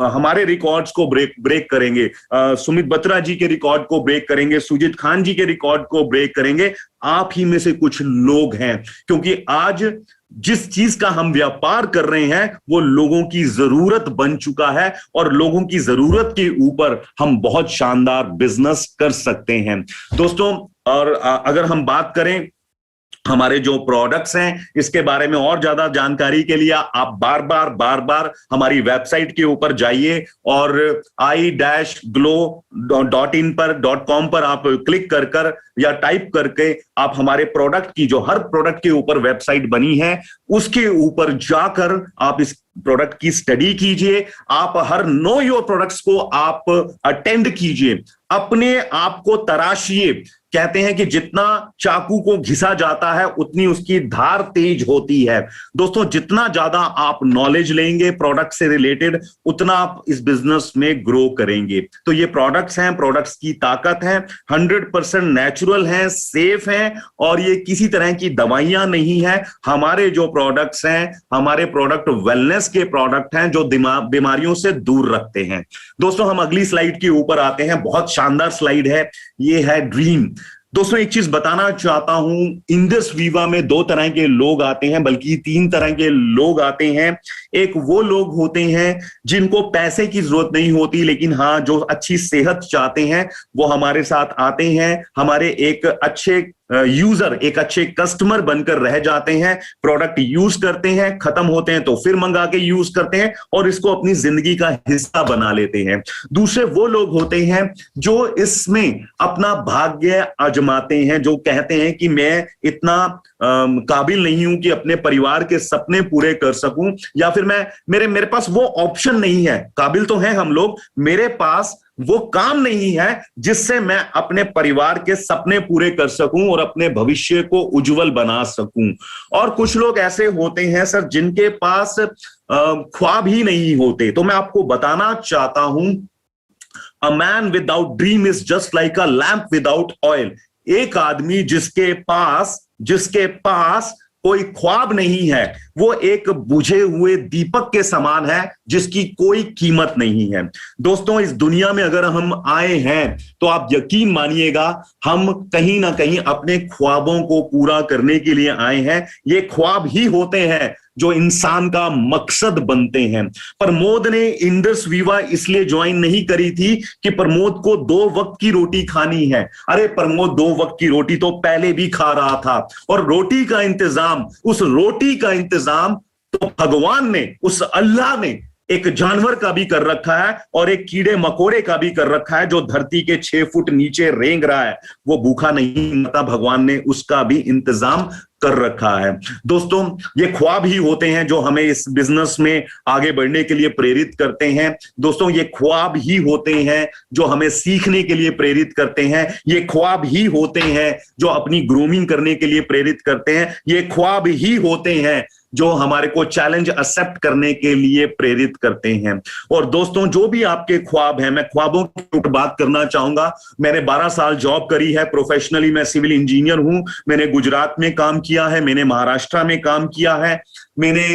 Speaker 1: हमारे रिकॉर्ड्स को ब्रेक करेंगे। सुमित बत्रा जी के रिकॉर्ड को ब्रेक करेंगे, सुजीत खान जी के रिकॉर्ड को ब्रेक करेंगे। आप ही में से कुछ लोग हैं, क्योंकि आज जिस चीज का हम व्यापार कर रहे हैं वो लोगों की जरूरत बन चुका है, और लोगों की जरूरत के ऊपर हम बहुत शानदार बिजनेस कर सकते हैं दोस्तों। और अगर हम बात करें हमारे जो प्रोडक्ट्स हैं, इसके बारे में और ज्यादा जानकारी के लिए आप बार बार हमारी वेबसाइट के ऊपर जाइए और i-glow.in.com पर आप क्लिक कर या टाइप करके आप हमारे प्रोडक्ट की, जो हर प्रोडक्ट के ऊपर वेबसाइट बनी है, उसके ऊपर जाकर आप इस प्रोडक्ट की स्टडी कीजिए। आप हर नो योर प्रोडक्ट्स को आप अटेंड कीजिए, अपने आप को तराशिए। कहते हैं कि जितना चाकू को घिसा जाता है उतनी उसकी धार तेज होती है। दोस्तों, जितना ज्यादा आप नॉलेज लेंगे प्रोडक्ट से रिलेटेड, उतना आप इस बिजनेस में ग्रो करेंगे। तो ये प्रोडक्ट्स हैं, प्रोडक्ट्स की ताकत है, 100% नेचुरल हैं, सेफ हैं, और ये किसी तरह की दवाइयां नहीं है। हमारे जो प्रोडक्ट्स हैं, हमारे प्रोडक्ट वेलनेस के प्रोडक्ट हैं जो बीमारियों से दूर रखते हैं। दोस्तों, हम अगली स्लाइड के ऊपर आते हैं। बहुत शानदार स्लाइड है, ये है ड्रीम। दोस्तों, एक चीज बताना चाहता हूं, इंडस वीवा में 2 तरह के लोग आते हैं, बल्कि 3 तरह के लोग आते हैं। एक वो लोग होते हैं जिनको पैसे की जरूरत नहीं होती, लेकिन हाँ, जो अच्छी सेहत चाहते हैं वो हमारे साथ आते हैं, हमारे एक अच्छे यूजर, एक अच्छे कस्टमर बनकर रह जाते हैं, प्रोडक्ट यूज करते हैं, खत्म होते हैं तो फिर मंगा के यूज करते हैं और इसको अपनी जिंदगी का हिस्सा बना लेते हैं। दूसरे वो लोग होते हैं जो इसमें अपना भाग्य आजमाते हैं, जो कहते हैं कि मैं इतना काबिल नहीं हूं कि अपने परिवार के सपने पूरे कर सकूं, या फिर मेरे पास वो ऑप्शन नहीं है। काबिल तो हैं हम लोग, मेरे पास वो काम नहीं है जिससे मैं अपने परिवार के सपने पूरे कर सकूं और अपने भविष्य को उज्जवल बना सकूं। और कुछ लोग ऐसे होते हैं सर जिनके पास ख्वाब ही नहीं होते। तो मैं आपको बताना चाहता हूं, a man without dream is just like a lamp without oil. एक आदमी जिसके पास कोई ख्वाब नहीं है, वो एक बुझे हुए दीपक के समान है जिसकी कोई कीमत नहीं है। दोस्तों, इस दुनिया में अगर हम आए हैं तो आप यकीन मानिएगा, हम कहीं ना कहीं अपने ख्वाबों को पूरा करने के लिए आए हैं। ये ख्वाब ही होते हैं जो इंसान का मकसद बनते हैं। प्रमोद ने इंडस वीवा इसलिए ज्वाइन नहीं करी थी कि प्रमोद को 2 वक्त की रोटी खानी है। अरे प्रमोद 2 वक्त की रोटी तो पहले भी खा रहा था, और रोटी का इंतजाम, उस रोटी का इंतजाम तो भगवान ने, उस अल्लाह ने एक जानवर का भी कर रखा है और एक कीड़े मकोड़े का भी कर रखा है जो धरती के 6 फुट नीचे रेंग रहा है। वो भूखा नहीं मरता, भगवान ने उसका भी इंतजाम कर रखा है। दोस्तों, ये ख्वाब ही होते हैं जो हमें इस बिजनेस में आगे बढ़ने के लिए प्रेरित करते हैं। दोस्तों, ये ख्वाब ही होते हैं जो हमें सीखने के लिए प्रेरित करते हैं। ये ख्वाब ही होते हैं जो अपनी ग्रूमिंग करने के लिए प्रेरित करते हैं। ये ख्वाब ही होते हैं जो हमारे को चैलेंज एक्सेप्ट करने के लिए प्रेरित करते हैं। और दोस्तों, जो भी आपके ख्वाब हैं, मैं ख्वाबों के ऊपर बात करना चाहूंगा। मैंने 12 साल जॉब करी है, प्रोफेशनली मैं सिविल इंजीनियर हूं। मैंने गुजरात में काम किया है, मैंने महाराष्ट्र में काम किया है, मैंने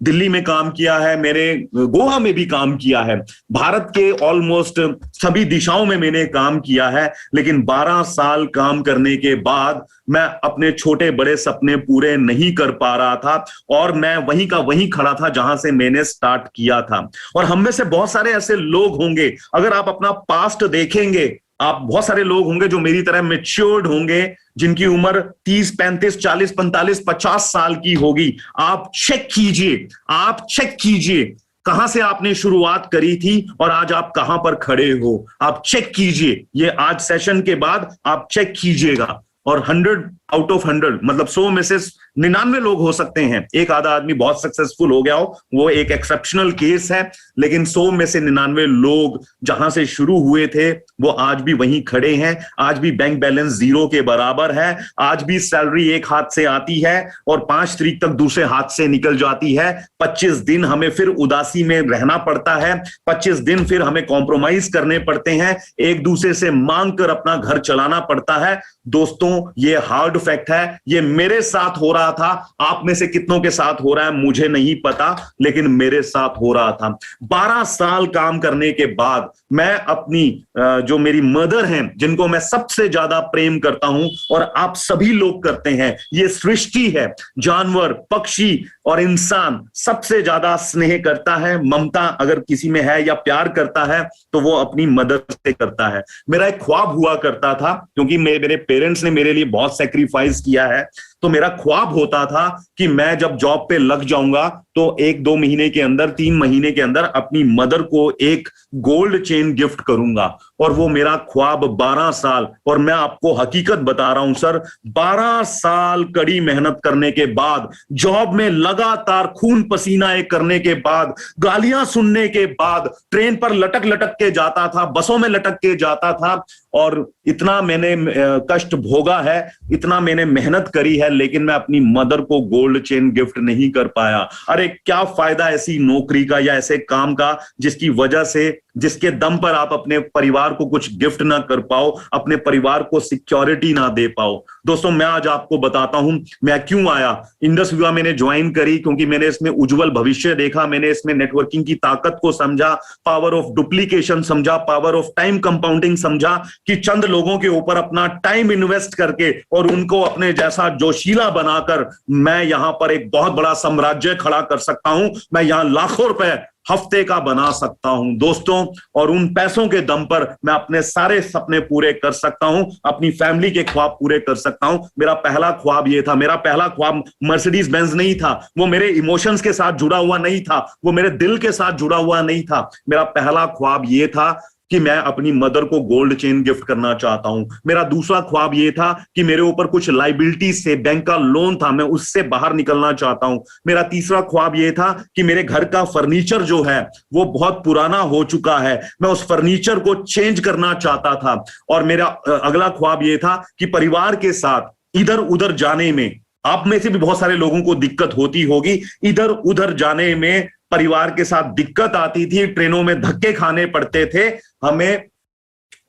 Speaker 1: दिल्ली में काम किया है, मैंने गोवा में भी काम किया है। भारत के ऑलमोस्ट सभी दिशाओं में मैंने काम किया है। लेकिन 12 साल काम करने के बाद मैं अपने छोटे बड़े सपने पूरे नहीं कर पा रहा था, और मैं वहीं का वहीं खड़ा था जहां से मैंने स्टार्ट किया था। और हम में से बहुत सारे ऐसे लोग होंगे, अगर आप अपना पास्ट देखेंगे, आप बहुत सारे लोग होंगे जो मेरी तरह मैच्योर्ड होंगे, जिनकी उम्र 30, 35, 40, 45, 50 साल की होगी। आप चेक कीजिए, आप चेक कीजिए कहां से आपने शुरुआत करी थी और आज आप कहां पर खड़े हो। आप चेक कीजिए, ये आज सेशन के बाद आप चेक कीजिएगा। और 100 आउट ऑफ 100 मतलब 100 में से 99 लोग हो सकते हैं, एक आधा आदमी बहुत सक्सेसफुल हो गया हो, वो एक एक्सेप्शनल केस है। लेकिन 100 में से 99 लोग जहां से शुरू हुए थे वो आज भी वहीं खड़े हैं। आज भी बैंक बैलेंस 0 के बराबर है, आज भी सैलरी एक हाथ से आती है और 5 तारीख तक दूसरे हाथ से निकल जाती है। 25 दिन हमें फिर उदासी में रहना पड़ता है, 25 दिन फिर हमें कॉम्प्रोमाइज करने पड़ते हैं, एक दूसरे से मांग कर अपना घर चलाना पड़ता है। दोस्तों, ये हार्ड फैक्ट है, ये मेरे साथ हो रहा था। आप में से कितनों के साथ हो रहा है मुझे नहीं पता, लेकिन मेरे साथ हो रहा था। 12 साल काम करने के बाद मैं अपनी जो मेरी मदर हैं, जिनको मैं सबसे ज्यादा प्रेम करता हूं और आप सभी लोग करते हैं, ये सृष्टि है, जानवर, पक्षी और इंसान सबसे ज्यादा स्नेह करता है, ममता अगर किसी में है या प्यार करता है तो वो अपनी मदर से करता है। मेरा एक ख्वाब हुआ करता था, क्योंकि मेरे पेरेंट्स ने मेरे लिए बहुत सैक्रिफाइस किया है, तो मेरा ख्वाब होता था कि मैं जब जॉब पे लग जाऊंगा तो 1-2 महीने के अंदर, 3 महीने के अंदर अपनी मदर को एक गोल्ड चेन गिफ्ट करूंगा। और वो मेरा ख्वाब 12 साल, और मैं आपको हकीकत बता रहा हूं सर, 12 साल कड़ी मेहनत करने के बाद, जॉब में लगातार खून पसीना एक करने के बाद, गालियां सुनने के बाद, ट्रेन पर लटक लटक के जाता था, बसों में लटक के जाता था, और इतना मैंने कष्ट भोगा है, इतना मैंने मेहनत करी है, लेकिन मैं अपनी मदर को गोल्ड चेन गिफ्ट नहीं कर पाया। अरे क्या फायदा ऐसी नौकरी का या ऐसे काम का जिसकी वजह से, जिसके दम पर आप अपने परिवार को कुछ गिफ्ट ना कर पाओ, अपने परिवार को सिक्योरिटी ना दे पाओ। दोस्तों, मैं आज आपको बताता हूं मैं क्यों आया। इंडस विवा मैंने ज्वाइन करी क्योंकि मैंने इसमें उज्जवल भविष्य देखा, मैंने इसमें नेटवर्किंग की ताकत को समझा, पावर ऑफ डुप्लीकेशन समझा, पावर ऑफ टाइम कंपाउंडिंग समझा, कि चंद लोगों के ऊपर अपना टाइम इन्वेस्ट करके और उनको अपने जैसा जोशीला बनाकर मैं यहां पर एक बहुत बड़ा साम्राज्य खड़ा कर सकता हूं। मैं यहां लाखों रुपए हफ्ते का बना सकता हूं दोस्तों, और उन पैसों के दम पर मैं अपने सारे सपने पूरे कर सकता हूं, अपनी फैमिली के ख्वाब पूरे कर सकता हूं। मेरा पहला ख्वाब ये था, मेरा पहला ख्वाब मर्सिडीज बेंज नहीं था, वो मेरे इमोशंस के साथ जुड़ा हुआ नहीं था, वो मेरे दिल के साथ जुड़ा हुआ नहीं था। मेरा पहला ख्वाब ये था कि मैं अपनी मदर को गोल्ड चेन गिफ्ट करना चाहता हूं। मेरा दूसरा ख्वाब यह था कि मेरे ऊपर कुछ लाइबिलिटी से, बैंक का लोन था, मैं उससे बाहर निकलना चाहता हूं। मेरा तीसरा ख्वाब यह था कि मेरे घर का फर्नीचर जो है वो बहुत पुराना हो चुका है, मैं उस फर्नीचर को चेंज करना चाहता था। और मेरा अगला ख्वाब यह था कि परिवार के साथ इधर उधर जाने में, आप में से भी बहुत सारे लोगों को दिक्कत होती होगी, इधर उधर जाने में परिवार के साथ दिक्कत आती थी, ट्रेनों में धक्के खाने पड़ते थे हमें,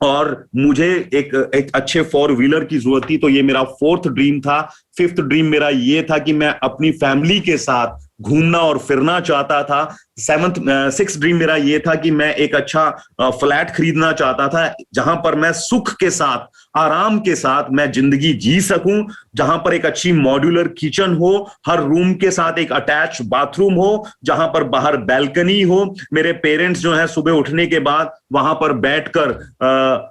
Speaker 1: और मुझे एक अच्छे 4 व्हीलर की जरूरत थी। तो ये मेरा 4th ड्रीम था। 5th ड्रीम मेरा ये था कि मैं अपनी फैमिली के साथ घूमना और फिरना चाहता था। 6th ड्रीम मेरा ये था कि मैं एक अच्छा फ्लैट खरीदना चाहता था, जहां पर मैं सुख के साथ, आराम के साथ मैं जिंदगी जी सकूं, जहां पर एक अच्छी मॉड्यूलर किचन हो, हर रूम के साथ एक अटैच बाथरूम हो, जहां पर बाहर बैल्कनी हो, मेरे पेरेंट्स जो है सुबह उठने के बाद वहां पर बैठकर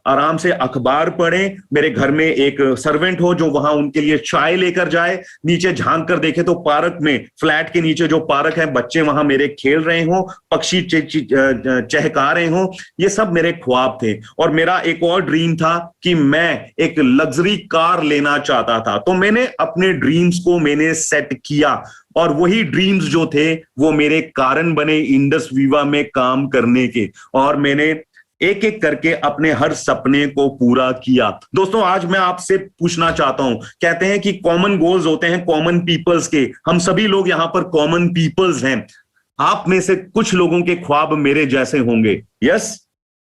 Speaker 1: आराम से अखबार पढ़ें, मेरे घर में एक सर्वेंट हो जो वहां उनके लिए चाय लेकर जाए, नीचे झांक कर देखे तो पार्क में, फ्लैट के नीचे जो पार्क है, बच्चे वहां मेरे खेल रहे हो, पक्षी चहका रहे हो। ये सब मेरे ख्वाब थे। और मेरा एक और ड्रीम था कि मैं एक लग्जरी कार लेना चाहता था। तो मैंने अपने ड्रीम्स को मैंने सेट किया, और वही ड्रीम्स जो थे वो मेरे कारण बने इंडस विवा में काम करने के। और मैंने एक एक करके अपने हर सपने को पूरा किया। दोस्तों आज मैं आपसे पूछना चाहता हूं, कहते हैं कि कॉमन गोल्स होते हैं कॉमन पीपल्स के, हम सभी लोग यहां पर कॉमन पीपल्स हैं। आप में से कुछ लोगों के ख्वाब मेरे जैसे होंगे, यस।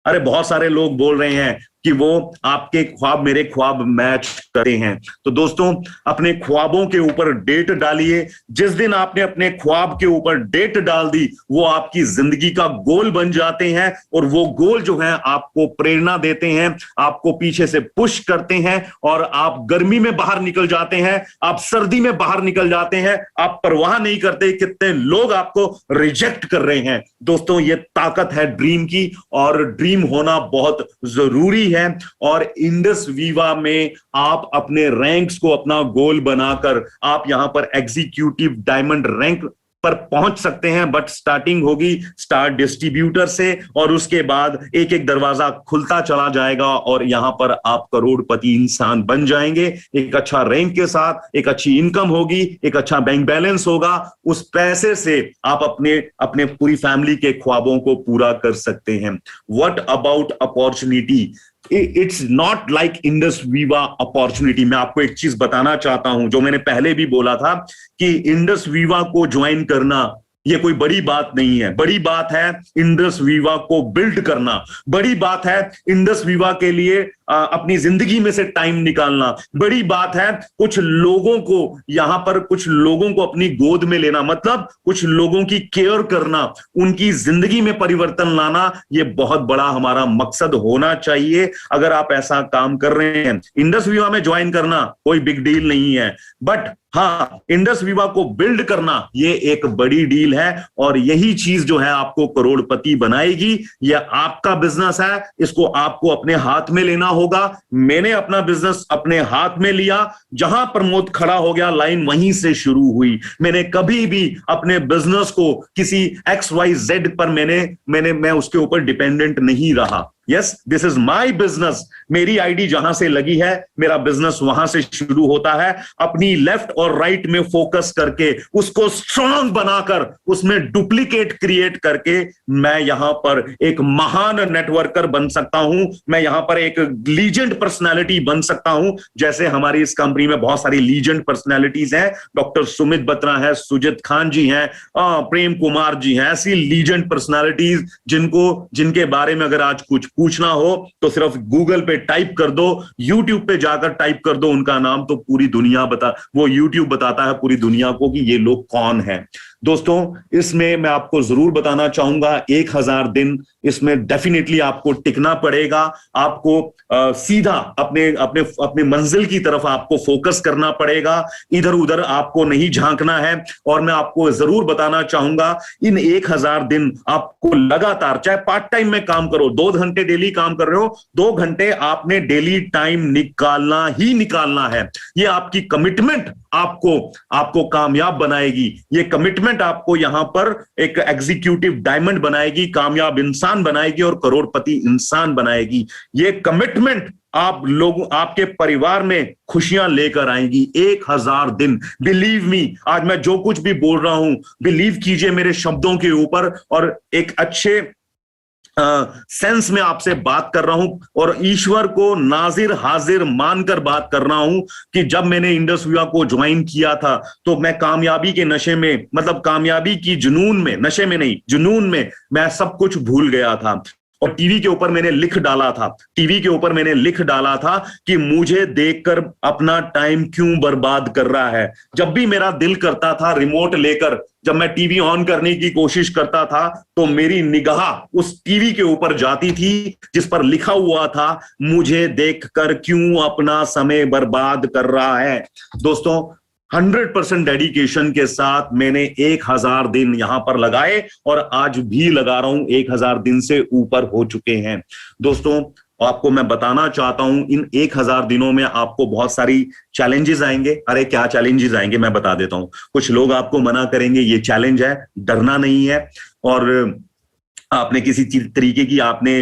Speaker 1: अरे बहुत सारे लोग बोल रहे हैं कि वो आपके ख्वाब मेरे ख्वाब मैच करते हैं। तो दोस्तों अपने ख्वाबों के ऊपर डेट डालिए। जिस दिन आपने अपने ख्वाब के ऊपर डेट डाल दी, वो आपकी जिंदगी का गोल बन जाते हैं, और वो गोल जो है आपको प्रेरणा देते हैं, आपको पीछे से पुश करते हैं, और आप गर्मी में बाहर निकल जाते हैं, आप सर्दी में बाहर निकल जाते हैं, आप परवाह नहीं करते कितने लोग आपको रिजेक्ट कर रहे हैं। दोस्तों ये ताकत है ड्रीम की, और ड्रीम होना बहुत जरूरी है। और इंडस वीवा में आप अपने रैंक्स को अपना गोल बनाकर आप यहां पर एग्जीक्यूटिव डायमंड रैंक पर पहुंच सकते हैं। बट स्टार्टिंग होगी स्टार डिस्ट्रीब्यूटर से, और उसके बाद एक एक दरवाजा खुलता चला जाएगा, और यहां पर आप करोड़पति इंसान बन जाएंगे। एक अच्छा रैंक के साथ एक अच्छी इनकम होगी, एक अच्छा बैंक बैलेंस होगा, उस पैसे से आप अपने अपने पूरी फैमिली के ख्वाबों को पूरा कर सकते हैं। What about opportunity? It's not like Indus Viva opportunity. मैं आपको एक चीज बताना चाहता हूं, जो मैंने पहले भी बोला था कि इंडस वीवा को ज्वाइन करना ये कोई बड़ी बात नहीं है। बड़ी बात है इंडस वीवा को बिल्ड करना, बड़ी बात है इंडस वीवा के लिए अपनी जिंदगी में से टाइम निकालना, बड़ी बात है कुछ लोगों को यहां पर कुछ लोगों को अपनी गोद में लेना, मतलब कुछ लोगों की केयर करना, उनकी जिंदगी में परिवर्तन लाना। ये बहुत बड़ा हमारा मकसद होना चाहिए। अगर आप ऐसा काम कर रहे हैं, इंडस वीवा में ज्वाइन करना कोई बिग डील नहीं है, बट हाँ इंडस वीवा को बिल्ड करना ये एक बड़ी डील है, और यही चीज जो है आपको करोड़पति बनाएगी। यह आपका बिजनेस है, इसको आपको अपने हाथ में लेना होगा। मैंने अपना बिजनेस अपने हाथ में लिया, जहां प्रमोद खड़ा हो गया लाइन वहीं से शुरू हुई। मैंने कभी भी अपने बिजनेस को किसी XYZ पर मैं उसके ऊपर डिपेंडेंट नहीं रहा। Yes, this is my business. मेरी आईडी जहां से लगी है, मेरा बिजनेस वहां से शुरू होता है। अपनी लेफ्ट और राइट में फोकस करके उसको स्ट्रांग बनाकर उसमें डुप्लीकेट क्रिएट करके मैं यहां पर एक महान नेटवर्कर बन सकता हूं। मैं यहां पर एक लीजेंड पर्सनालिटी बन सकता हूं। जैसे हमारी इस कंपनी में बहुत सारी लीजेंड पर्सनालिटीज हैं। डॉक्टर सुमित बत्रा है, सुजित खान जी हैं, प्रेम कुमार जी हैं। ऐसी लीजेंड पर्सनालिटीज जिनके बारे में अगर आज कुछ पूछना हो तो सिर्फ गूगल पे टाइप कर दो, यूट्यूब पे जाकर टाइप कर दो उनका नाम, तो पूरी दुनिया वो यूट्यूब बताता है पूरी दुनिया को कि ये लोग कौन हैं। दोस्तों इसमें मैं आपको जरूर बताना चाहूंगा 1000 दिन इसमें डेफिनेटली आपको टिकना पड़ेगा। आपको सीधा अपने मंजिल की तरफ आपको फोकस करना पड़ेगा, इधर उधर आपको नहीं झांकना है। और मैं आपको जरूर बताना चाहूंगा इन 1000 दिन आपको लगातार, चाहे पार्ट टाइम में काम करो, 2 घंटे डेली काम कर रहे हो, 2 घंटे आपने डेली टाइम निकालना ही निकालना है। ये आपकी कमिटमेंट आपको कामयाब बनाएगी। ये कमिटमेंट आपको यहां पर एक एग्जीक्यूटिव डायमंड बनाएगी, कामयाब इंसान बनाएगी और करोड़पति इंसान बनाएगी। ये कमिटमेंट आप लोग आपके परिवार में खुशियां लेकर आएंगी। 1000 दिन, बिलीव मी, आज मैं जो कुछ भी बोल रहा हूं बिलीव कीजिए मेरे शब्दों के ऊपर, और एक अच्छे सेंस में आपसे बात कर रहा हूं, और ईश्वर को नाजिर हाजिर मानकर बात कर रहा हूं कि जब मैंने इंडस वीवा को ज्वाइन किया था तो मैं कामयाबी के नशे में, मतलब कामयाबी की जुनून में, नशे में नहीं जुनून में, मैं सब कुछ भूल गया था। और टीवी के ऊपर मैंने लिख डाला था कि मुझे देखकर अपना टाइम क्यों बर्बाद कर रहा है। जब भी मेरा दिल करता था रिमोट लेकर, जब मैं टीवी ऑन करने की कोशिश करता था तो मेरी निगाह उस टीवी के ऊपर जाती थी जिस पर लिखा हुआ था मुझे देखकर क्यों अपना समय बर्बाद कर रहा है। दोस्तों 100% डेडिकेशन के साथ मैंने 1000 दिन यहां पर लगाए, और आज भी लगा रहा हूं। 1000 दिन से ऊपर हो चुके हैं। दोस्तों आपको मैं बताना चाहता हूं इन 1000 दिनों में आपको बहुत सारी चैलेंजेस आएंगे। अरे क्या चैलेंजेस आएंगे मैं बता देता हूं। कुछ लोग आपको मना करेंगे, ये चैलेंज है, डरना नहीं है। और आपने किसी तरीके की आपने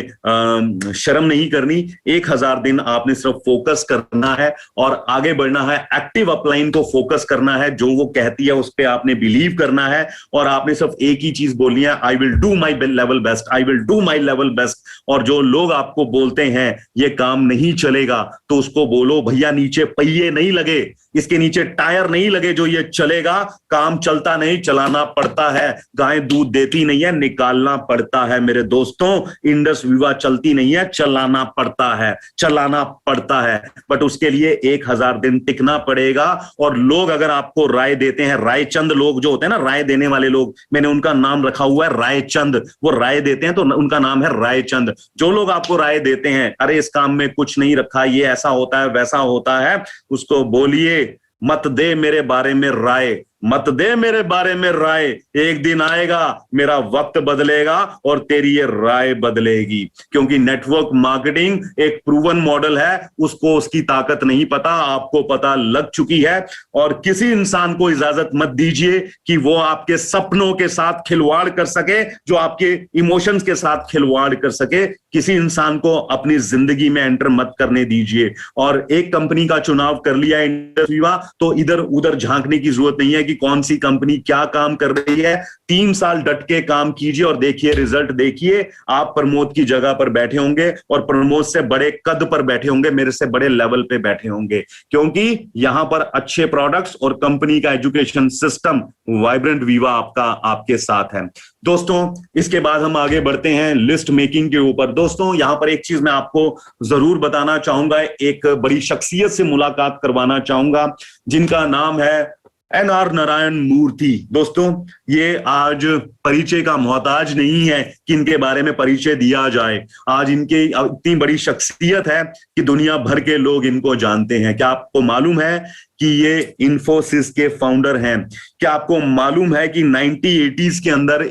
Speaker 1: शर्म नहीं करनी। 1000 दिन आपने सिर्फ फोकस करना है और आगे बढ़ना है। एक्टिव अपलाइन को फोकस करना है, जो वो कहती है उस पर आपने बिलीव करना है और आपने सिर्फ एक ही चीज बोलनी है, I will do my level best, I will do my level best. और जो लोग आपको बोलते हैं ये काम नहीं चलेगा, तो उसको बोलो भैया नीचे पहिए नहीं लगे, इसके नीचे टायर नहीं लगे जो ये चलेगा। काम चलता नहीं, चलाना पड़ता है। गाय दूध देती नहीं है, निकालना पड़ता है। मेरे दोस्तों, इंडस विवा चलती नहीं है, चलाना पड़ता है, चलाना पड़ता है। बट उसके लिए 1000 दिन टिकना पड़ेगा। और लोग अगर आपको राय देते हैं, रायचंद लोग जो होते हैं ना, राय देने वाले लोग, मैंने उनका नाम रखा हुआ है रायचंद। वो राय देते हैं तो उनका नाम है रायचंद। जो लोग आपको राय देते हैं, अरे इस काम में कुछ नहीं रखा, ये ऐसा होता है वैसा होता है, उसको बोलिए मत दे मेरे बारे में राय, मत दे मेरे बारे में राय। एक दिन आएगा, मेरा वक्त बदलेगा और तेरी ये राय बदलेगी। क्योंकि नेटवर्क मार्केटिंग एक प्रूवन मॉडल है, उसको उसकी ताकत नहीं पता, आपको पता लग चुकी है। और किसी इंसान को इजाजत मत दीजिए कि वो आपके सपनों के साथ खिलवाड़ कर सके, जो आपके इमोशंस के साथ खिलवाड़ कर सके। किसी इंसान को अपनी जिंदगी में एंटर मत करने दीजिए। और एक कंपनी का चुनाव कर लिया इंडस विवा, तो इधर उधर झांकने की जरूरत नहीं है कि कौन सी कंपनी क्या काम कर रही है। 3 साल डट के काम कीजिए और देखिए रिजल्ट देखिए। आप प्रमोद की जगह पर बैठे होंगे और प्रमोद से बड़े कद पर बैठे होंगे, मेरे से बड़े लेवल पे बैठे होंगे। क्योंकि यहां पर अच्छे प्रोडक्ट्स और कंपनी का एजुकेशन सिस्टम वाइब्रेंट विवा आपके साथ है। दोस्तों, इसके बाद हम आगे बढ़ते हैं लिस्ट मेकिंग के ऊपर। दोस्तों, यहां पर एक चीज मैं आपको जरूर बताना चाहूंगा, एक बड़ी शख्सियत से मुलाकात करवाना चाहूंगा जिनका नाम है NR नारायण मूर्ति। दोस्तों, ये आज परिचय का मोहताज नहीं है कि इनके बारे में परिचय दिया जाए। आज इनके इतनी बड़ी शख्सियत है कि दुनिया भर के लोग इनको जानते हैं। क्या आपको मालूम है कि ये इन्फोसिस के फाउंडर हैं? क्या आपको मालूम है कि 1980s के अंदर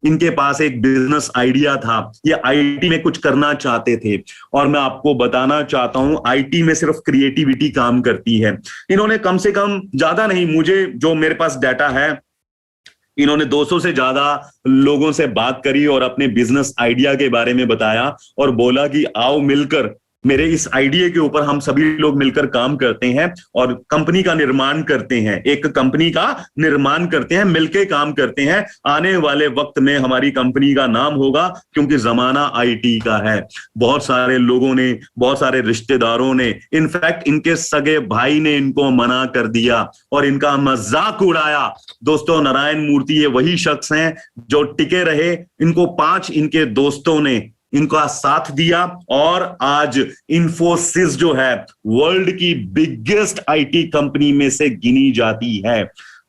Speaker 1: इनके पास एक बिजनेस आइडिया था, ये आईटी में कुछ करना चाहते थे। और मैं आपको बताना चाहता हूं, आईटी में सिर्फ क्रिएटिविटी काम करती है। इन्होंने कम से कम, ज्यादा नहीं, मुझे जो मेरे पास डाटा है, इन्होंने 200 से ज्यादा लोगों से बात करी और अपने बिजनेस आइडिया के बारे में बताया और बोला कि आओ मिलकर मेरे इस आइडिया के ऊपर हम सभी लोग मिलकर काम करते हैं और कंपनी का निर्माण करते हैं, एक कंपनी का निर्माण करते हैं, मिलके काम करते हैं। आने वाले वक्त में हमारी कंपनी का नाम होगा, क्योंकि जमाना आईटी का है। बहुत सारे लोगों ने, बहुत सारे रिश्तेदारों ने, इनफैक्ट इनके सगे भाई ने इनको मना कर दिया और इनका मजाक उड़ाया। दोस्तों, नारायण मूर्ति ये वही शख्स हैं जो टिके रहे। इनको 5 इनके दोस्तों ने इनका साथ दिया और आज इन्फोसिस जो है वर्ल्ड की बिगेस्ट आईटी कंपनी में से गिनी जाती है।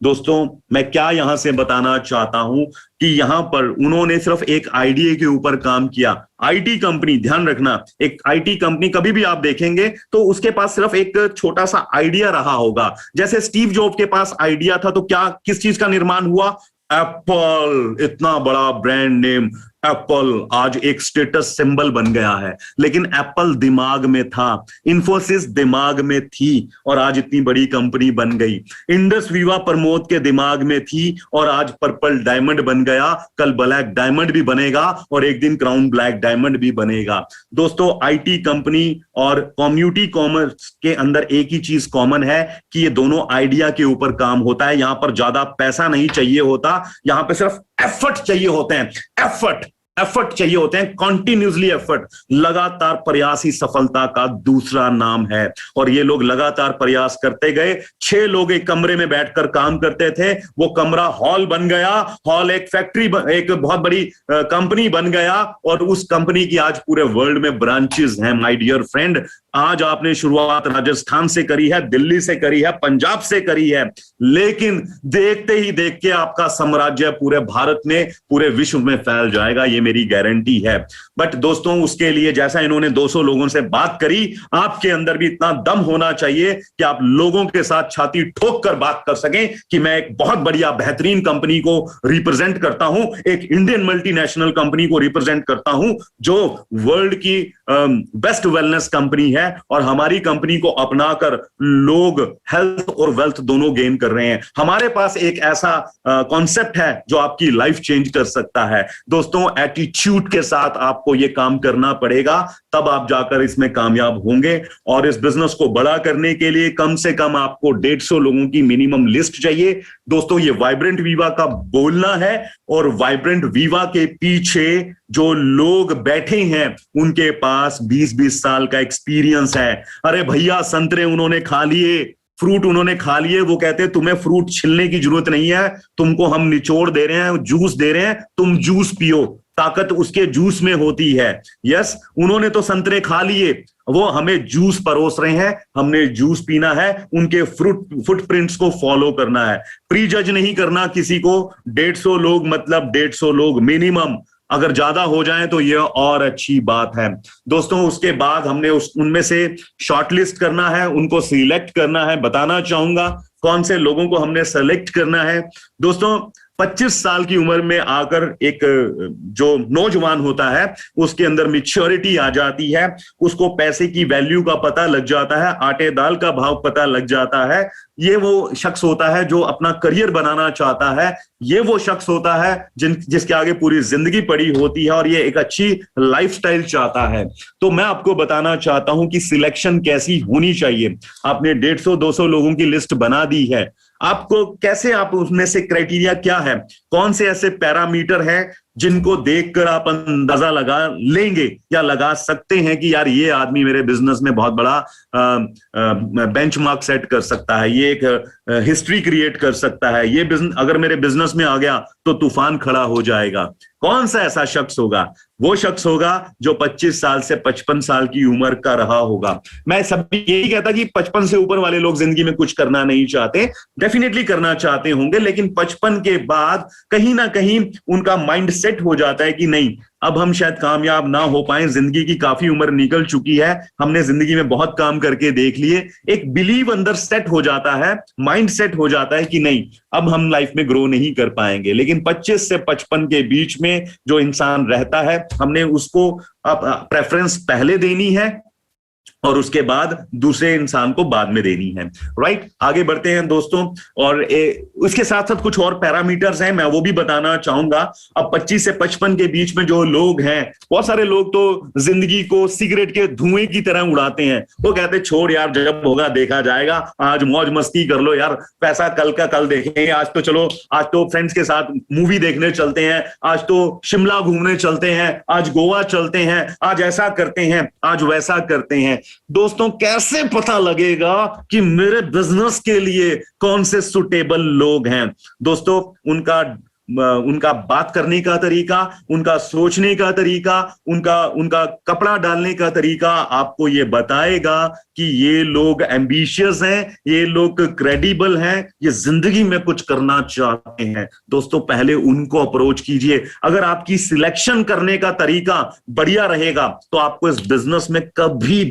Speaker 1: दोस्तों, मैं क्या यहां से बताना चाहता हूं कि यहां पर उन्होंने सिर्फ एक आइडिया के ऊपर काम किया। आईटी कंपनी, ध्यान रखना, एक आईटी कंपनी कभी भी आप देखेंगे तो उसके पास सिर्फ एक छोटा सा आइडिया रहा होगा। जैसे स्टीव जॉब के पास आइडिया था तो क्या, किस चीज का निर्माण हुआ? एप्पल, इतना बड़ा ब्रांड नेम एप्पल आज एक स्टेटस सिंबल बन गया है। लेकिन एप्पल दिमाग में था, इन्फोसिस दिमाग में थी और आज इतनी बड़ी कंपनी बन गई। इंडस विवा प्रमोद के दिमाग में थी और आज पर्पल डायमंड बन गया, कल ब्लैक डायमंड भी बनेगा और एक दिन क्राउन ब्लैक डायमंड भी बनेगा। दोस्तों, आईटी कंपनी और कम्युनिटी कॉमर्स के अंदर एक ही चीज कॉमन है कि ये दोनों आइडिया के ऊपर काम होता है। यहां पर ज्यादा पैसा नहीं चाहिए होता, यहां पर सिर्फ एफर्ट चाहिए होते हैं। एफर्ट चाहिए होते हैं, कॉन्टिन्यूसली एफर्ट। लगातार प्रयास ही सफलता का दूसरा नाम है। और ये लोग लगातार प्रयास करते गए। 6 लोग एक कमरे में बैठकर काम करते थे, वो कमरा हॉल बन गया, हॉल एक फैक्ट्री, एक बहुत बड़ी कंपनी बन गया और उस कंपनी की आज पूरे वर्ल्ड में ब्रांचेस हैं। माय डियर फ्रेंड, आज आपने शुरुआत राजस्थान से करी है, दिल्ली से करी है, पंजाब से करी है, लेकिन देखते ही देख के आपका साम्राज्य पूरे भारत में, पूरे विश्व में फैल जाएगा, ये मेरी गारंटी है। बट दोस्तों, उसके लिए जैसा इन्होंने 200 लोगों से बात करी, आपके अंदर भी इतना दम होना चाहिए कि आप लोगों के साथ छाती ठोक कर बात कर सकें कि मैं एक बहुत बढ़िया बेहतरीन कंपनी को रिप्रेजेंट करता हूं, एक इंडियन मल्टीनेशनल कंपनी को रिप्रेजेंट करता हूं जो वर्ल्ड की बेस्ट वेलनेस कंपनी है और हमारी कंपनी को अपनाकर लोग हेल्थ और वेल्थ दोनों गेन कर रहे हैं। हमारे पास एक ऐसा कॉन्सेप्ट है जो आपकी लाइफ चेंज कर सकता है। दोस्तों, एटीट्यूड के साथ आपको यह काम करना पड़ेगा, तब आप जाकर इसमें कामयाब होंगे। और इस बिजनेस को बड़ा करने के लिए कम से कम आपको 150 लोगों की मिनिमम लिस्ट चाहिए। दोस्तों, ये वाइब्रेंट वीवा का बोलना है और वाइब्रेंट वीवा के पीछे जो लोग बैठे हैं उनके पास 20-20 साल का एक्सपीरियंस है। अरे भैया, संतरे उन्होंने खा लिए, फ्रूट उन्होंने खा लिए, वो कहते हैं तुम्हें फ्रूट छिलने की जरूरत नहीं है, तुमको हम निचोड़ दे रहे हैं, जूस दे रहे हैं, तुम जूस पियो, ताकत उसके जूस में होती है। यस, उन्होंने तो संतरे खा लिए, वो हमें जूस परोस रहे हैं, हमने जूस पीना है, उनके फुटप्रिंट्स को फॉलो करना है। प्री जज नहीं करना किसी को। 150 लोग मतलब 150 लोग मिनिमम, अगर ज्यादा हो जाए तो यह और अच्छी बात है। दोस्तों, उसके बाद हमने उनमें से शॉर्टलिस्ट करना है, उनको सिलेक्ट करना है। बताना चाहूंगा कौन से लोगों को हमने सेलेक्ट करना है। दोस्तों, 25 साल की उम्र में आकर एक जो नौजवान होता है उसके अंदर मैच्योरिटी आ जाती है, उसको पैसे की वैल्यू का पता लग जाता है, आटे दाल का भाव पता लग जाता है। ये वो शख्स होता है जो अपना करियर बनाना चाहता है, ये वो शख्स होता है जिसके आगे पूरी जिंदगी पड़ी होती है और ये एक अच्छी लाइफस्टाइल चाहता है। तो मैं आपको बताना चाहता हूं कि सिलेक्शन कैसी होनी चाहिए। आपने 150-200 लोगों की लिस्ट बना दी है, आपको कैसे, आप उसमें से क्राइटेरिया क्या है, कौन से ऐसे पैरामीटर हैं जिनको देखकर आप अंदाजा लगा लेंगे या लगा सकते हैं कि यार ये आदमी मेरे बिजनेस में बहुत बड़ा बेंचमार्क सेट कर सकता है, ये एक हिस्ट्री क्रिएट कर सकता है, ये बिजनेस अगर मेरे बिजनेस में आ गया तो तूफान खड़ा हो जाएगा। कौन सा ऐसा शख्स होगा? वो शख्स होगा जो 25 साल से 55 साल की उम्र का रहा होगा। मैं सभी यही कहता कि 55 से ऊपर वाले लोग जिंदगी में कुछ करना नहीं चाहते, डेफिनेटली करना चाहते होंगे, लेकिन 55 के बाद कहीं ना कहीं उनका माइंड सेट हो जाता है कि नहीं, अब हम शायद कामयाब ना हो पाए, जिंदगी की काफी उम्र निकल चुकी है, हमने जिंदगी में बहुत काम करके देख लिए। एक बिलीव अंदर सेट हो जाता है, माइंड सेट हो जाता है कि नहीं, अब हम लाइफ में ग्रो नहीं कर पाएंगे। लेकिन 25 से 55 के बीच में जो इंसान रहता है, हमने उसको प्रेफरेंस पहले देनी है और उसके बाद दूसरे इंसान को बाद में देनी है। राइट, आगे बढ़ते हैं दोस्तों। और उसके साथ साथ कुछ और पैरामीटर्स हैं, मैं वो भी बताना चाहूंगा। अब 25 से 55 के बीच में जो लोग हैं, बहुत सारे लोग तो जिंदगी को सिगरेट के धुएं की तरह उड़ाते हैं। वो कहते हैं छोड़ यार, जब होगा देखा जाएगा, आज मौज मस्ती कर लो यार, पैसा कल का कल देखेंगे, आज तो चलो, आज तो फ्रेंड्स के साथ मूवी देखने चलते हैं, आज तो शिमला घूमने चलते हैं, आज गोवा चलते हैं, आज ऐसा करते हैं, आज वैसा करते हैं। दोस्तों, कैसे पता लगेगा कि मेरे बिजनेस के लिए कौन से सुटेबल लोग हैं? दोस्तों, उनका बात करने का तरीका, उनका सोचने का तरीका, उनका कपड़ा डालने का तरीका आपको ये बताएगा कि ये लोग एम्बिशियस हैं, ये लोग क्रेडिबल हैं, ये जिंदगी में कुछ करना चाहते हैं। दोस्तों, पहले उनको अप्रोच कीजिए। अगर आपकी सिलेक्शन करने का तरीका बढ़िया रहेगा तो आपको इस बिजनेस में कभी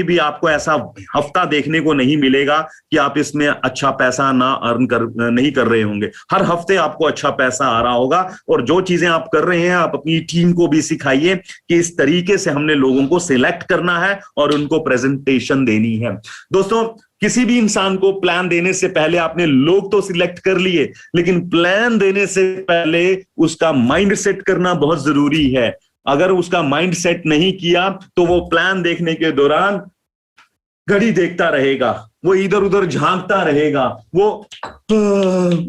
Speaker 1: भी आपको ऐसा हफ्ता देखने को नहीं मिलेगा कि आप इसमें अच्छा पैसा नहीं कर रहे होंगे। हर हफ्ते आपको अच्छा पैसा आ रहा होगा। और जो चीजें आप कर रहे हैं, आप अपनी टीम को भी सिखाइए कि इस तरीके से हमने लोगों को सिलेक्ट करना है और उनको प्रेजेंटेशन देनी है। दोस्तों, किसी भी इंसान को प्लान देने से पहले आपने लोग तो सिलेक्ट कर लिए, लेकिन प्लान देने से पहले उसका माइंड सेट करना बहुत जरूरी है। अगर उसका माइंड सेट नहीं किया तो वो प्लान देखने के दौरान घड़ी देखता रहेगा, वो इधर उधर झांकता रहेगा, वो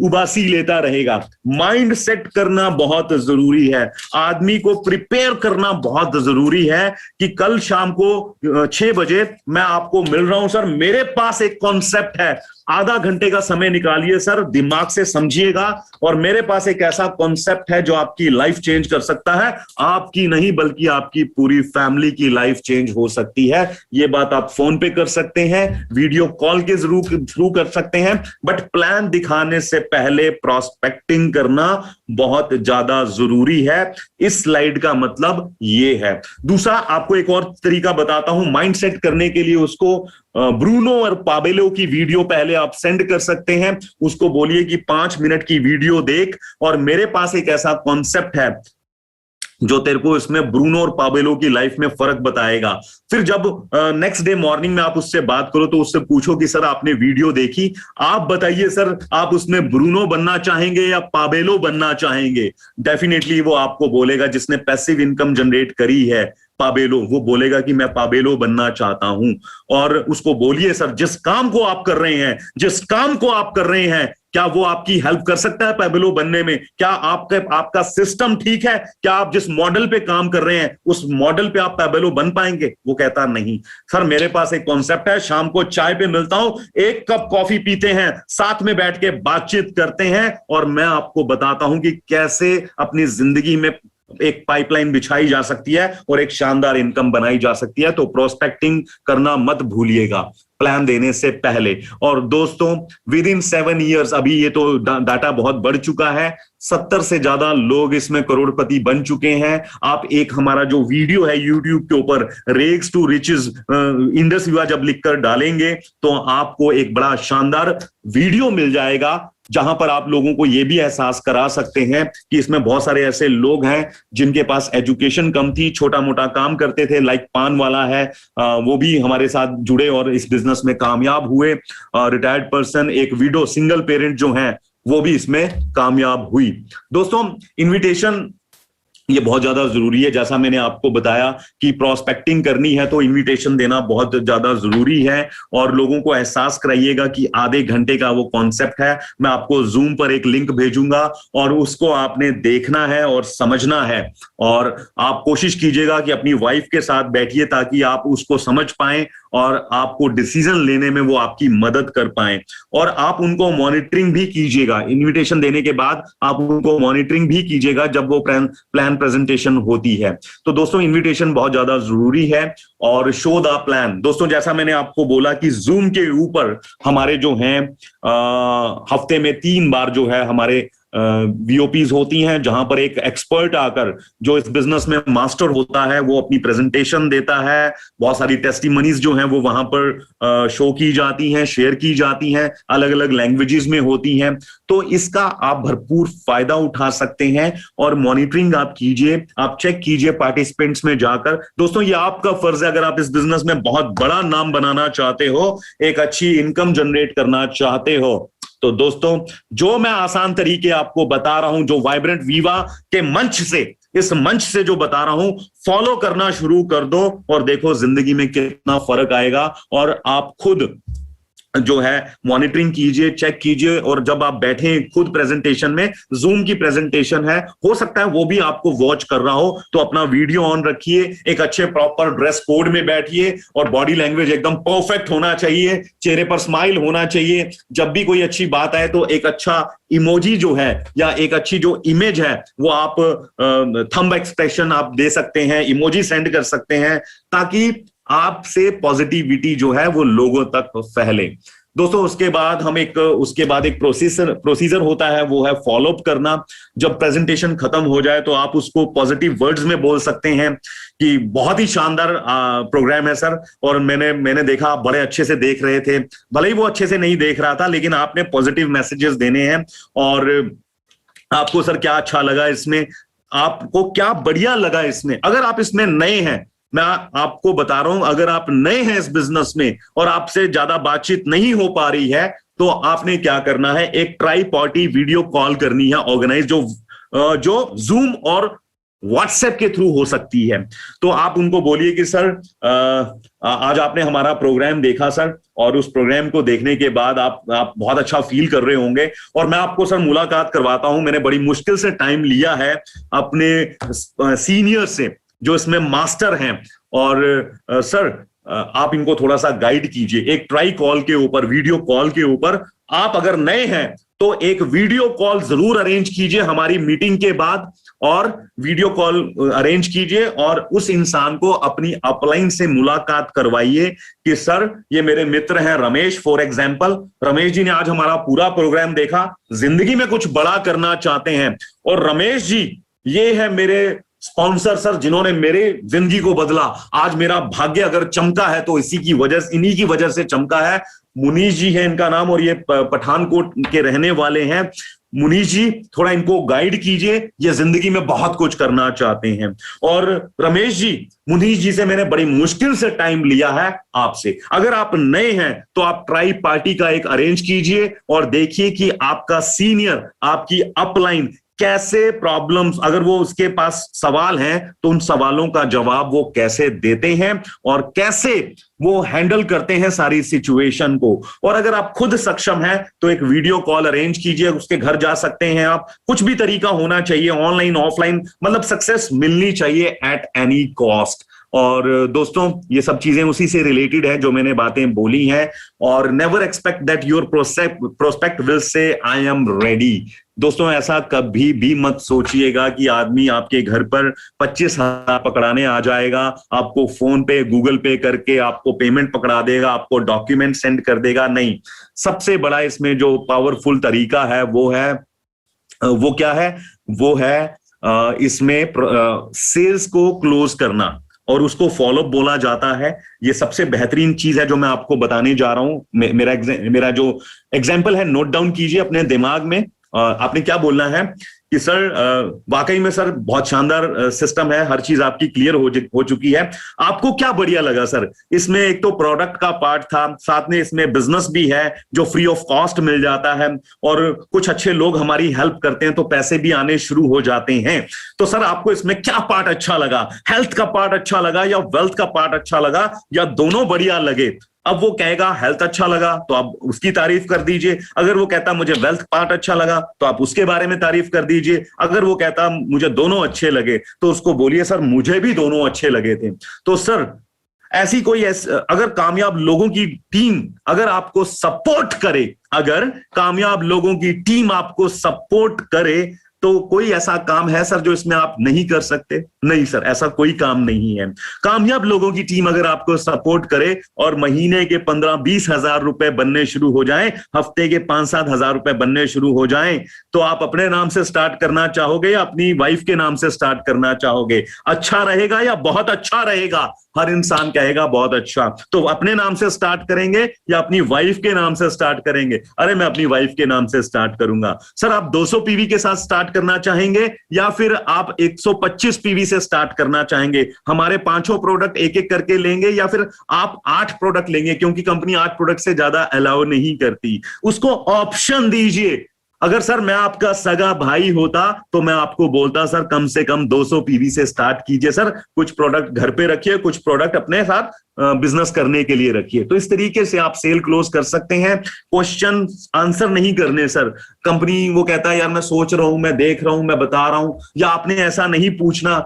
Speaker 1: उबासी लेता रहेगा। माइंड सेट करना बहुत जरूरी है। आदमी को प्रिपेयर करना बहुत जरूरी है कि कल शाम को 6 बजे मैं आपको मिल रहा हूं सर, मेरे पास एक कॉन्सेप्ट है, आधा घंटे का समय निकालिए सर, दिमाग से समझिएगा, और मेरे पास एक ऐसा कॉन्सेप्ट है जो आपकी लाइफ चेंज कर सकता है। आपकी नहीं बल्कि आपकी पूरी फैमिली की लाइफ चेंज हो सकती है। ये बात आप फोन पे कर सकते हैं, वीडियो कॉल के थ्रू कर सकते हैं, बट प्लान दिखाने से पहले प्रोस्पेक्टिंग करना बहुत ज्यादा जरूरी है। इस स्लाइड का मतलब ये है। दूसरा, आपको एक और तरीका बताता हूं माइंड सेट करने के लिए। उसको ब्रूनो और पाबेलो की वीडियो पहले आप सेंड कर सकते हैं। उसको बोलिए कि 5 मिनट की वीडियो देख, और मेरे पास एक ऐसा कॉन्सेप्ट है जो तेरे को इसमें ब्रूनो और पाबेलो की लाइफ में फर्क बताएगा। फिर जब नेक्स्ट डे मॉर्निंग में आप उससे बात करो तो उससे पूछो कि सर आपने वीडियो देखी, आप बताइए सर आप उसमें ब्रूनो बनना चाहेंगे या पाबेलो बनना चाहेंगे। डेफिनेटली वो आपको बोलेगा, जिसने पैसिव इनकम जनरेट करी है पाबेलो, वो बोलेगा कि मैं पाबेलो बनना चाहता हूं। और उसको बोलिए सर जिस काम को आप कर रहे हैं, जिस काम को आप कर रहे हैं, क्या वो आपकी हेल्प कर सकता है पाबेलो बनने में? क्या आपका सिस्टम ठीक है? क्या आप जिस मॉडल पे काम कर रहे हैं उस मॉडल पे आप पाबेलो बन पाएंगे? वो कहता नहीं सर मेरे पास एक कॉन्सेप्ट है, शाम को चाय पे मिलता हूं, एक कप कॉफी पीते हैं, साथ में बैठ के बातचीत करते हैं और मैं आपको बताता हूं कि कैसे अपनी जिंदगी में एक पाइपलाइन बिछाई जा सकती है और एक शानदार इनकम बनाई जा सकती है। तो प्रोस्पेक्टिंग करना मत भूलिएगा प्लान देने से पहले। और दोस्तों विद इन 7 ईयर्स, अभी ये तो डाटा बहुत बढ़ चुका है, 70 से ज्यादा लोग इसमें करोड़पति बन चुके हैं। आप एक हमारा जो वीडियो है यूट्यूब के ऊपर रेग्स टू रिचेस इंडस विवा जब लिखकर डालेंगे तो आपको एक बड़ा शानदार वीडियो मिल जाएगा जहां पर आप लोगों को यह भी एहसास करा सकते हैं कि इसमें बहुत सारे ऐसे लोग हैं जिनके पास एजुकेशन कम थी, छोटा मोटा काम करते थे, लाइक पान वाला है, वो भी हमारे साथ जुड़े और इस बिजनेस में कामयाब हुए। रिटायर्ड पर्सन, एक विडो, सिंगल पेरेंट जो है वो भी इसमें कामयाब हुई। दोस्तों इनविटेशन ये बहुत ज्यादा जरूरी है। जैसा मैंने आपको बताया कि प्रोस्पेक्टिंग करनी है तो इनविटेशन देना बहुत ज्यादा जरूरी है। और लोगों को एहसास कराइएगा कि आधे घंटे का वो कॉन्सेप्ट है, मैं आपको जूम पर एक लिंक भेजूंगा और उसको आपने देखना है और समझना है। और आप कोशिश कीजिएगा कि अपनी वाइफ के साथ बैठिए ताकि आप उसको समझ पाएं और आपको डिसीजन लेने में वो आपकी मदद कर पाए। और आप उनको मॉनिटरिंग भी कीजिएगा, इनविटेशन देने के बाद आप उनको मॉनिटरिंग भी कीजिएगा जब वो प्लान प्रेजेंटेशन होती है। तो दोस्तों इनविटेशन बहुत ज्यादा जरूरी है। और शो द प्लान, दोस्तों जैसा मैंने आपको बोला कि जूम के ऊपर हमारे जो हैं हफ्ते में 3 बार जो है हमारे वीओपीज होती हैं, जहां पर एक एक्सपर्ट आकर जो इस बिजनेस में मास्टर होता है वो अपनी प्रेजेंटेशन देता है। बहुत सारी टेस्टिमनीज जो हैं वो वहां पर शो की जाती हैं, शेयर की जाती हैं, अलग अलग लैंग्वेजेस में होती हैं। तो इसका आप भरपूर फायदा उठा सकते हैं और मॉनिटरिंग आप कीजिए, आप चेक कीजिए पार्टिसिपेंट्स में जाकर। दोस्तों ये आपका फर्ज है, अगर आप इस बिजनेस में बहुत बड़ा नाम बनाना चाहते हो, एक अच्छी इनकम जनरेट करना चाहते हो, तो दोस्तों जो मैं आसान तरीके आपको बता रहा हूं, जो वाइब्रेंट वीवा के मंच से, इस मंच से जो बता रहा हूं, फॉलो करना शुरू कर दो और देखो जिंदगी में कितना फर्क आएगा। और आप खुद जो है मॉनिटरिंग कीजिए, चेक कीजिए। और जब आप बैठे खुद प्रेजेंटेशन में, जूम की प्रेजेंटेशन है, हो सकता है वो भी आपको वॉच कर रहा हो, तो अपना वीडियो ऑन रखिए, एक अच्छे प्रॉपर ड्रेस कोड में बैठिए और बॉडी लैंग्वेज एकदम परफेक्ट होना चाहिए, चेहरे पर स्माइल होना चाहिए। जब भी कोई अच्छी बात आए तो एक अच्छा इमोजी जो है या एक अच्छी जो इमेज है वो आप थंब एक्सप्रेशन आप दे सकते हैं, इमोजी सेंड कर सकते हैं, ताकि आपसे पॉजिटिविटी जो है वो लोगों तक फैले। दोस्तों उसके बाद एक प्रोसीजर होता है, वो है फॉलोअप करना। जब प्रेजेंटेशन खत्म हो जाए तो आप उसको पॉजिटिव वर्ड्स में बोल सकते हैं कि बहुत ही शानदार प्रोग्राम है सर, और मैंने देखा आप बड़े अच्छे से देख रहे थे। भले ही वो अच्छे से नहीं देख रहा था, लेकिन आपने पॉजिटिव मैसेजेस देने हैं। और आपको सर क्या अच्छा लगा इसमें, आपको क्या बढ़िया लगा इसमें। अगर आप इसमें नए हैं, मैं आपको बता रहा हूं, अगर आप नए हैं इस बिजनेस में और आपसे ज्यादा बातचीत नहीं हो पा रही है, तो आपने क्या करना है, एक ट्राई पार्टी वीडियो कॉल करनी है ऑर्गेनाइज, जो जूम और व्हाट्सएप के थ्रू हो सकती है। तो आप उनको बोलिए कि सर आज आपने हमारा प्रोग्राम देखा सर, और उस प्रोग्राम को देखने के बाद आप बहुत अच्छा फील कर रहे होंगे, और मैं आपको सर मुलाकात करवाता हूं। मैंने बड़ी मुश्किल से टाइम लिया है अपने सीनियर से जो इसमें मास्टर हैं, और सर आप इनको थोड़ा सा गाइड कीजिए। एक ट्राई कॉल के ऊपर, वीडियो कॉल के ऊपर, आप अगर नए हैं तो एक वीडियो कॉल जरूर अरेंज कीजिए हमारी मीटिंग के बाद, और वीडियो कॉल अरेंज कीजिए और उस इंसान को अपनी अपलाइन से मुलाकात करवाइए कि सर ये मेरे मित्र हैं रमेश, फॉर एग्जांपल, रमेश जी ने आज हमारा पूरा प्रोग्राम देखा, जिंदगी में कुछ बड़ा करना चाहते हैं, और रमेश जी ये है मेरे स्पॉन्सर सर जिन्होंने मेरे जिंदगी को बदला। आज मेरा भाग्य अगर चमका है तो इन्हीं की वजह से चमका है। मुनीश जी है इनका नाम, और ये पठानकोट के रहने वाले हैं। मुनीष जी थोड़ा इनको गाइड कीजिए, ये जिंदगी में बहुत कुछ करना चाहते हैं। और रमेश जी, मुनीष जी से मैंने बड़ी मुश्किल से टाइम लिया है आपसे, अगर आप नए हैं तो आप ट्राई पार्टी का एक अरेंज कीजिए और देखिए कि आपका सीनियर आपकी अपलाइन कैसे प्रॉब्लम्स, अगर वो उसके पास सवाल हैं तो उन सवालों का जवाब वो कैसे देते हैं और कैसे वो हैंडल करते हैं सारी सिचुएशन को। और अगर आप खुद सक्षम हैं तो एक वीडियो कॉल अरेंज कीजिए, उसके घर जा सकते हैं आप, कुछ भी तरीका होना चाहिए, ऑनलाइन ऑफलाइन, मतलब सक्सेस मिलनी चाहिए एट एनी कॉस्ट। और दोस्तों ये सब चीजें उसी से रिलेटेड है जो मैंने बातें बोली हैं। और never expect that your prospect will say I am ready. दोस्तों ऐसा कभी भी मत सोचिएगा कि आदमी आपके घर पर 25,000 पकड़ाने आ जाएगा, आपको फोन पे गूगल पे करके आपको पेमेंट पकड़ा देगा, आपको डॉक्यूमेंट सेंड कर देगा। नहीं, सबसे बड़ा इसमें जो पावरफुल तरीका है वो क्या है, वो है इसमें सेल्स को क्लोज करना और उसको फॉलोअप बोला जाता है। ये सबसे बेहतरीन चीज है जो मैं आपको बताने जा रहा हूं। मेरा जो एग्जाम्पल है नोट डाउन कीजिए अपने दिमाग में। आपने क्या बोलना है कि सर वाकई में सर बहुत शानदार सिस्टम है, हर चीज आपकी क्लियर हो चुकी है, आपको क्या बढ़िया लगा सर? इसमें एक तो प्रोडक्ट का पार्ट था, साथ में इसमें बिजनेस भी है जो फ्री ऑफ कॉस्ट मिल जाता है, और कुछ अच्छे लोग हमारी हेल्प करते हैं तो पैसे भी आने शुरू हो जाते हैं। तो सर आपको इसमें क्या पार्ट अच्छा लगा? हेल्थ का पार्ट अच्छा लगा या वेल्थ का पार्ट अच्छा लगा, या दोनों बढ़िया लगे? अब वो कहेगा हेल्थ अच्छा लगा तो आप उसकी तारीफ कर दीजिए, अगर वो कहता मुझे वेल्थ पार्ट अच्छा लगा तो आप उसके बारे में तारीफ कर दीजिए, अगर वो कहता मुझे दोनों अच्छे लगे तो उसको बोलिए सर मुझे भी दोनों अच्छे लगे थे। तो सर ऐसी कोई अगर कामयाब लोगों की टीम अगर आपको सपोर्ट करे, अगर कामयाब लोगों की टीम आपको सपोर्ट करे तो कोई ऐसा काम है सर जो इसमें आप नहीं कर सकते? नहीं सर, ऐसा कोई काम नहीं है। कामयाब लोगों की टीम अगर आपको सपोर्ट करे और महीने के 15-20 हजार रुपए बनने शुरू हो जाएं, हफ्ते के 5-7 हजार रुपए बनने शुरू हो जाएं, तो आप अपने नाम से स्टार्ट करना चाहोगे या अपनी वाइफ के नाम से स्टार्ट करना चाहोगे? अच्छा रहेगा या बहुत अच्छा रहेगा? हर इंसान कहेगा बहुत अच्छा। तो अपने नाम से स्टार्ट करेंगे या अपनी वाइफ के नाम से स्टार्ट करेंगे? अरे मैं अपनी वाइफ के नाम से स्टार्ट करूंगा। सर आप 200 पीवी के साथ स्टार्ट करना चाहेंगे या फिर आप 125 पीवी से स्टार्ट करना चाहेंगे? हमारे 5 प्रोडक्ट एक एक करके लेंगे या फिर आप 8 प्रोडक्ट लेंगे, क्योंकि कंपनी 8 प्रोडक्ट से ज्यादा अलाउ नहीं करती। उसको ऑप्शन दीजिए। अगर सर मैं आपका सगा भाई होता तो मैं आपको बोलता सर कम से कम 200 पीवी से स्टार्ट कीजिए सर, कुछ प्रोडक्ट घर पे रखिए, कुछ प्रोडक्ट अपने साथ बिजनेस करने के लिए रखिए। तो इस तरीके से आप सेल क्लोज कर सकते हैं। क्वेश्चन आंसर नहीं करने सर, कंपनी वो कहता है यार मैं सोच रहा हूं, मैं देख रहा हूं, मैं बता रहा हूं, या आपने ऐसा नहीं पूछना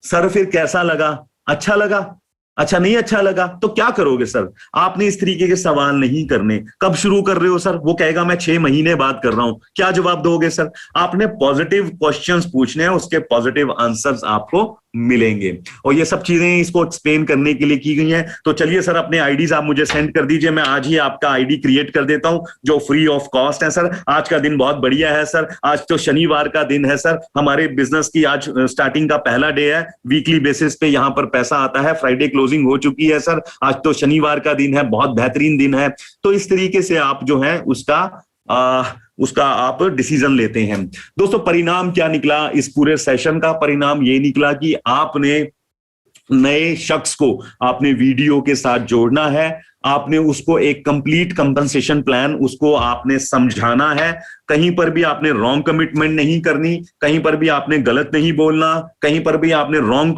Speaker 1: सर फिर कैसा लगा, अच्छा लगा, अच्छा नहीं अच्छा लगा, तो क्या करोगे सर? आपने इस तरीके के सवाल नहीं करने। कब शुरू कर रहे हो सर? वो कहेगा मैं 6 महीने बाद कर रहा हूं। क्या जवाब दोगे सर? आपने पॉजिटिव क्वेश्चंस पूछने हैं, उसके पॉजिटिव आंसर्स आपको मिलेंगे। और ये सब चीजें इसको एक्सप्लेन करने के लिए की गई हैं। तो चलिए सर अपने आईडीज आप मुझे सेंड कर दीजिए, मैं आज ही आपका आईडी क्रिएट कर देता हूं जो फ्री ऑफ कॉस्ट है सर। आज का दिन बहुत बढ़िया है सर, आज तो शनिवार का दिन है सर, हमारे बिजनेस की आज स्टार्टिंग का पहला डे है। वीकली बेसिस पे यहाँ पर पैसा आता है, फ्राइडे क्लोजिंग हो चुकी है सर, आज तो शनिवार का दिन है, बहुत बेहतरीन दिन है। तो इस तरीके से आप जो है उसका आप डिसीजन लेते हैं। दोस्तों परिणाम क्या निकला इस पूरे सेशन का? परिणाम ये निकला कि आपने नए शख्स को आपने वीडियो के साथ जोड़ना है, आपने उसको एक कंप्लीट कंपनसेशन प्लान उसको आपने समझाना है। कहीं पर भी आपने रॉन्ग कमिटमेंट नहीं करनी, कहीं पर भी आपने गलत नहीं बोलना, कहीं पर भी आपने रॉन्ग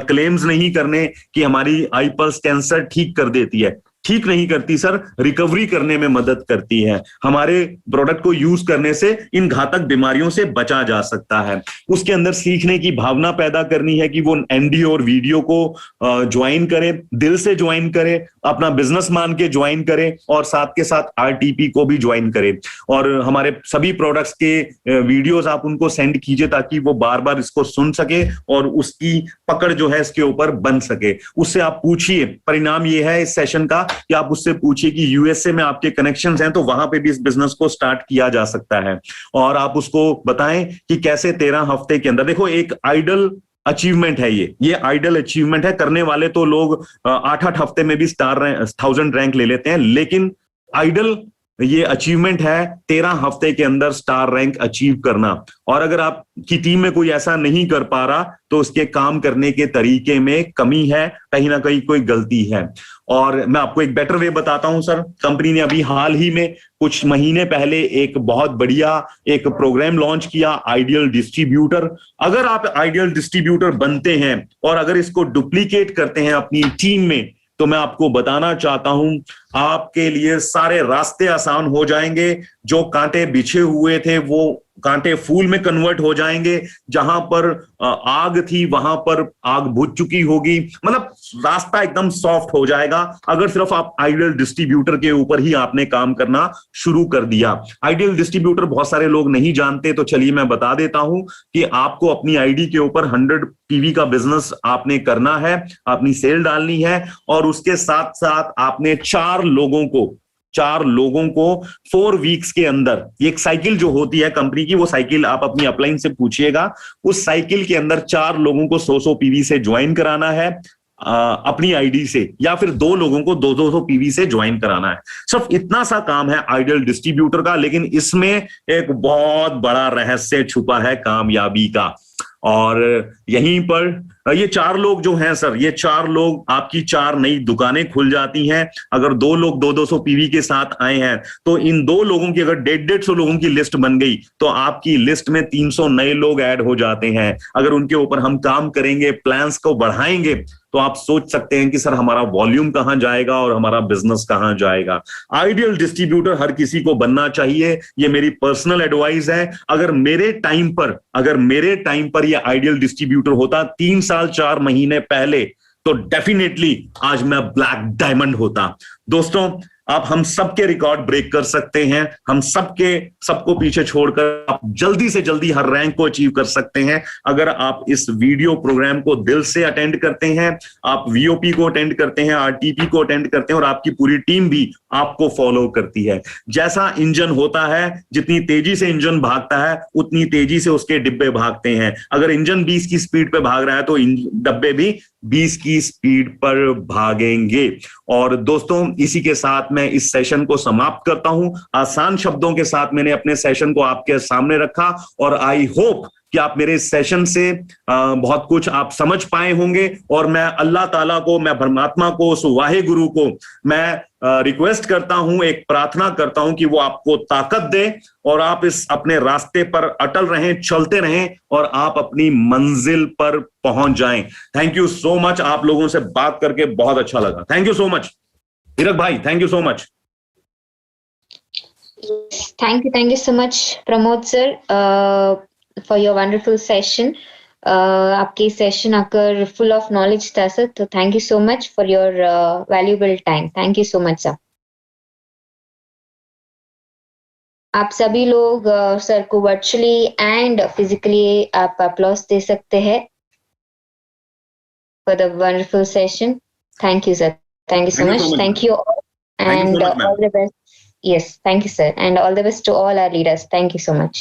Speaker 1: क्लेम्स नहीं करने कि हमारी आई पल्स कैंसर ठीक कर देती है। ठीक नहीं करती सर, रिकवरी करने में मदद करती है। हमारे प्रोडक्ट को यूज करने से इन घातक बीमारियों से बचा जा सकता है। उसके अंदर सीखने की भावना पैदा करनी है कि वो एनडी और वीडियो को ज्वाइन करे, दिल से ज्वाइन करे, अपना बिजनेस मान के ज्वाइन करे, और साथ के साथ आरटीपी को भी ज्वाइन करे। और हमारे सभी प्रोडक्ट्स के वीडियोस आप उनको सेंड कीजिए ताकि वो बार बार इसको सुन सके और उसकी पकड़ जो है इसके ऊपर बन सके। उससे आप पूछिए, परिणाम ये है इस सेशन का कि आप उससे पूछिए कि यूएसए में आपके कनेक्शंस हैं तो वहां पे भी इस बिजनेस को स्टार्ट किया जा सकता है। और आप उसको बताएं कि कैसे 13 हफ्ते के अंदर, देखो एक आइडल अचीवमेंट है ये आइडल अचीवमेंट है। करने वाले तो लोग 8-8 हफ्ते में भी 1000 रैंक ले लेते हैं, लेकिन आइडल ये अचीवमेंट है 13 हफ्ते के अंदर स्टार रैंक अचीव करना। और अगर आपकी टीम में कोई ऐसा नहीं कर पा रहा तो उसके काम करने के तरीके में कमी है, कहीं ना कहीं कोई गलती है। और मैं आपको एक बेटर वे बताता हूं सर। कंपनी ने अभी हाल ही में कुछ महीने पहले एक बहुत बढ़िया एक प्रोग्राम लॉन्च किया, आइडियल डिस्ट्रीब्यूटर। अगर आप आइडियल डिस्ट्रीब्यूटर बनते हैं और अगर इसको डुप्लीकेट करते हैं अपनी टीम में, तो मैं आपको बताना चाहता हूं आपके लिए सारे रास्ते आसान हो जाएंगे। जो कांटे बिछे हुए थे वो कांटे फूल में कन्वर्ट हो जाएंगे। जहां पर आग थी वहां पर आग बुझ चुकी होगी। मतलब रास्ता एकदम सॉफ्ट हो जाएगा अगर सिर्फ आप आइडियल डिस्ट्रीब्यूटर के ऊपर ही आपने काम करना शुरू कर दिया। आइडियल डिस्ट्रीब्यूटर बहुत सारे लोग नहीं जानते, तो चलिए मैं बता देता हूं कि आपको अपनी आईडी के ऊपर 100 पीवी का बिजनेस आपने करना है, अपनी सेल डालनी है, और उसके साथ साथ आपने 4 लोगों को 4 वीक्स के अंदर, ये एक साइकिल जो होती है कंपनी की, वो साइकिल आप अपनी अपलाइन से पूछिएगा, उस साइकिल के अंदर 4 लोगों को 100 पीवी से ज्वाइन कराना है अपनी आईडी से, या फिर 2 लोगों को 200 पीवी से ज्वाइन कराना है। सिर्फ इतना सा काम है आइडियल डिस्ट्रीब्यूटर का, लेकिन इसमें एक बहुत बड़ा रहस्य छुपा है कामयाबी का। और यहीं पर ये 4 लोग जो हैं सर, ये 4 लोग आपकी 4 नई दुकानें खुल जाती हैं। अगर 2 लोग 200 पीवी के साथ आए हैं तो इन 2 लोगों की अगर 150 लोगों की लिस्ट बन गई तो आपकी लिस्ट में 300 नए लोग ऐड हो जाते हैं। अगर उनके ऊपर हम काम करेंगे, प्लान्स को बढ़ाएंगे, तो आप सोच सकते हैं कि सर हमारा वॉल्यूम कहां जाएगा और हमारा बिजनेस कहां जाएगा। आइडियल डिस्ट्रीब्यूटर हर किसी को बनना चाहिए, ये मेरी पर्सनल एडवाइस है। अगर मेरे टाइम पर ये आइडियल डिस्ट्रीब्यूटर होता 3 साल 4 महीने पहले, तो डेफिनेटली आज मैं ब्लैक डायमंड होता। दोस्तों, आप हम सबके रिकॉर्ड ब्रेक कर सकते हैं। हम सबको पीछे छोड़कर आप जल्दी से जल्दी हर रैंक को अचीव कर सकते हैं अगर आप इस वीडियो प्रोग्राम को दिल से अटेंड करते हैं, आप वीओपी को अटेंड करते हैं, आरटीपी को अटेंड करते हैं, और आपकी पूरी टीम भी आपको फॉलो करती है। जैसा इंजन होता है, जितनी तेजी से इंजन भागता है उतनी तेजी से उसके डिब्बे भागते हैं। अगर इंजन 20 की स्पीड पे भाग रहा है तो डब्बे भी 20 की स्पीड पर भागेंगे। और दोस्तों, इसी के साथ मैं इस सेशन को समाप्त करता हूं। आसान शब्दों के साथ मैंने अपने सेशन को आपके सामने रखा, और आई होप कि आप मेरे सेशन से बहुत कुछ आप समझ पाए होंगे। और मैं अल्लाह ताला को, मैं परमात्मा को, उस वाहे गुरु को मैं रिक्वेस्ट करता हूं, एक प्रार्थना करता हूं कि वो आपको ताकत दे और आप इस अपने रास्ते पर अटल रहें, चलते रहें और आप अपनी मंजिल पर पहुंच जाएं। Thank you so much. आप लोगों से बात करके बहुत अच्छा लगा। Thank you so much Hirak भाई, thank you so much.
Speaker 4: Thank you so much, Pramod sir, for your wonderful session. आपकी सेशन आकर full of knowledge था सर, तो thank you so much for your valuable time. Thank you so much sir. आप सभी लोग sir को virtually and physically आप applause दे सकते हैं for the wonderful session. Thank you sir. Thank you so much. Thank you all, and all the best. Yes, thank you sir, and all the best to all our leaders. Thank you so much.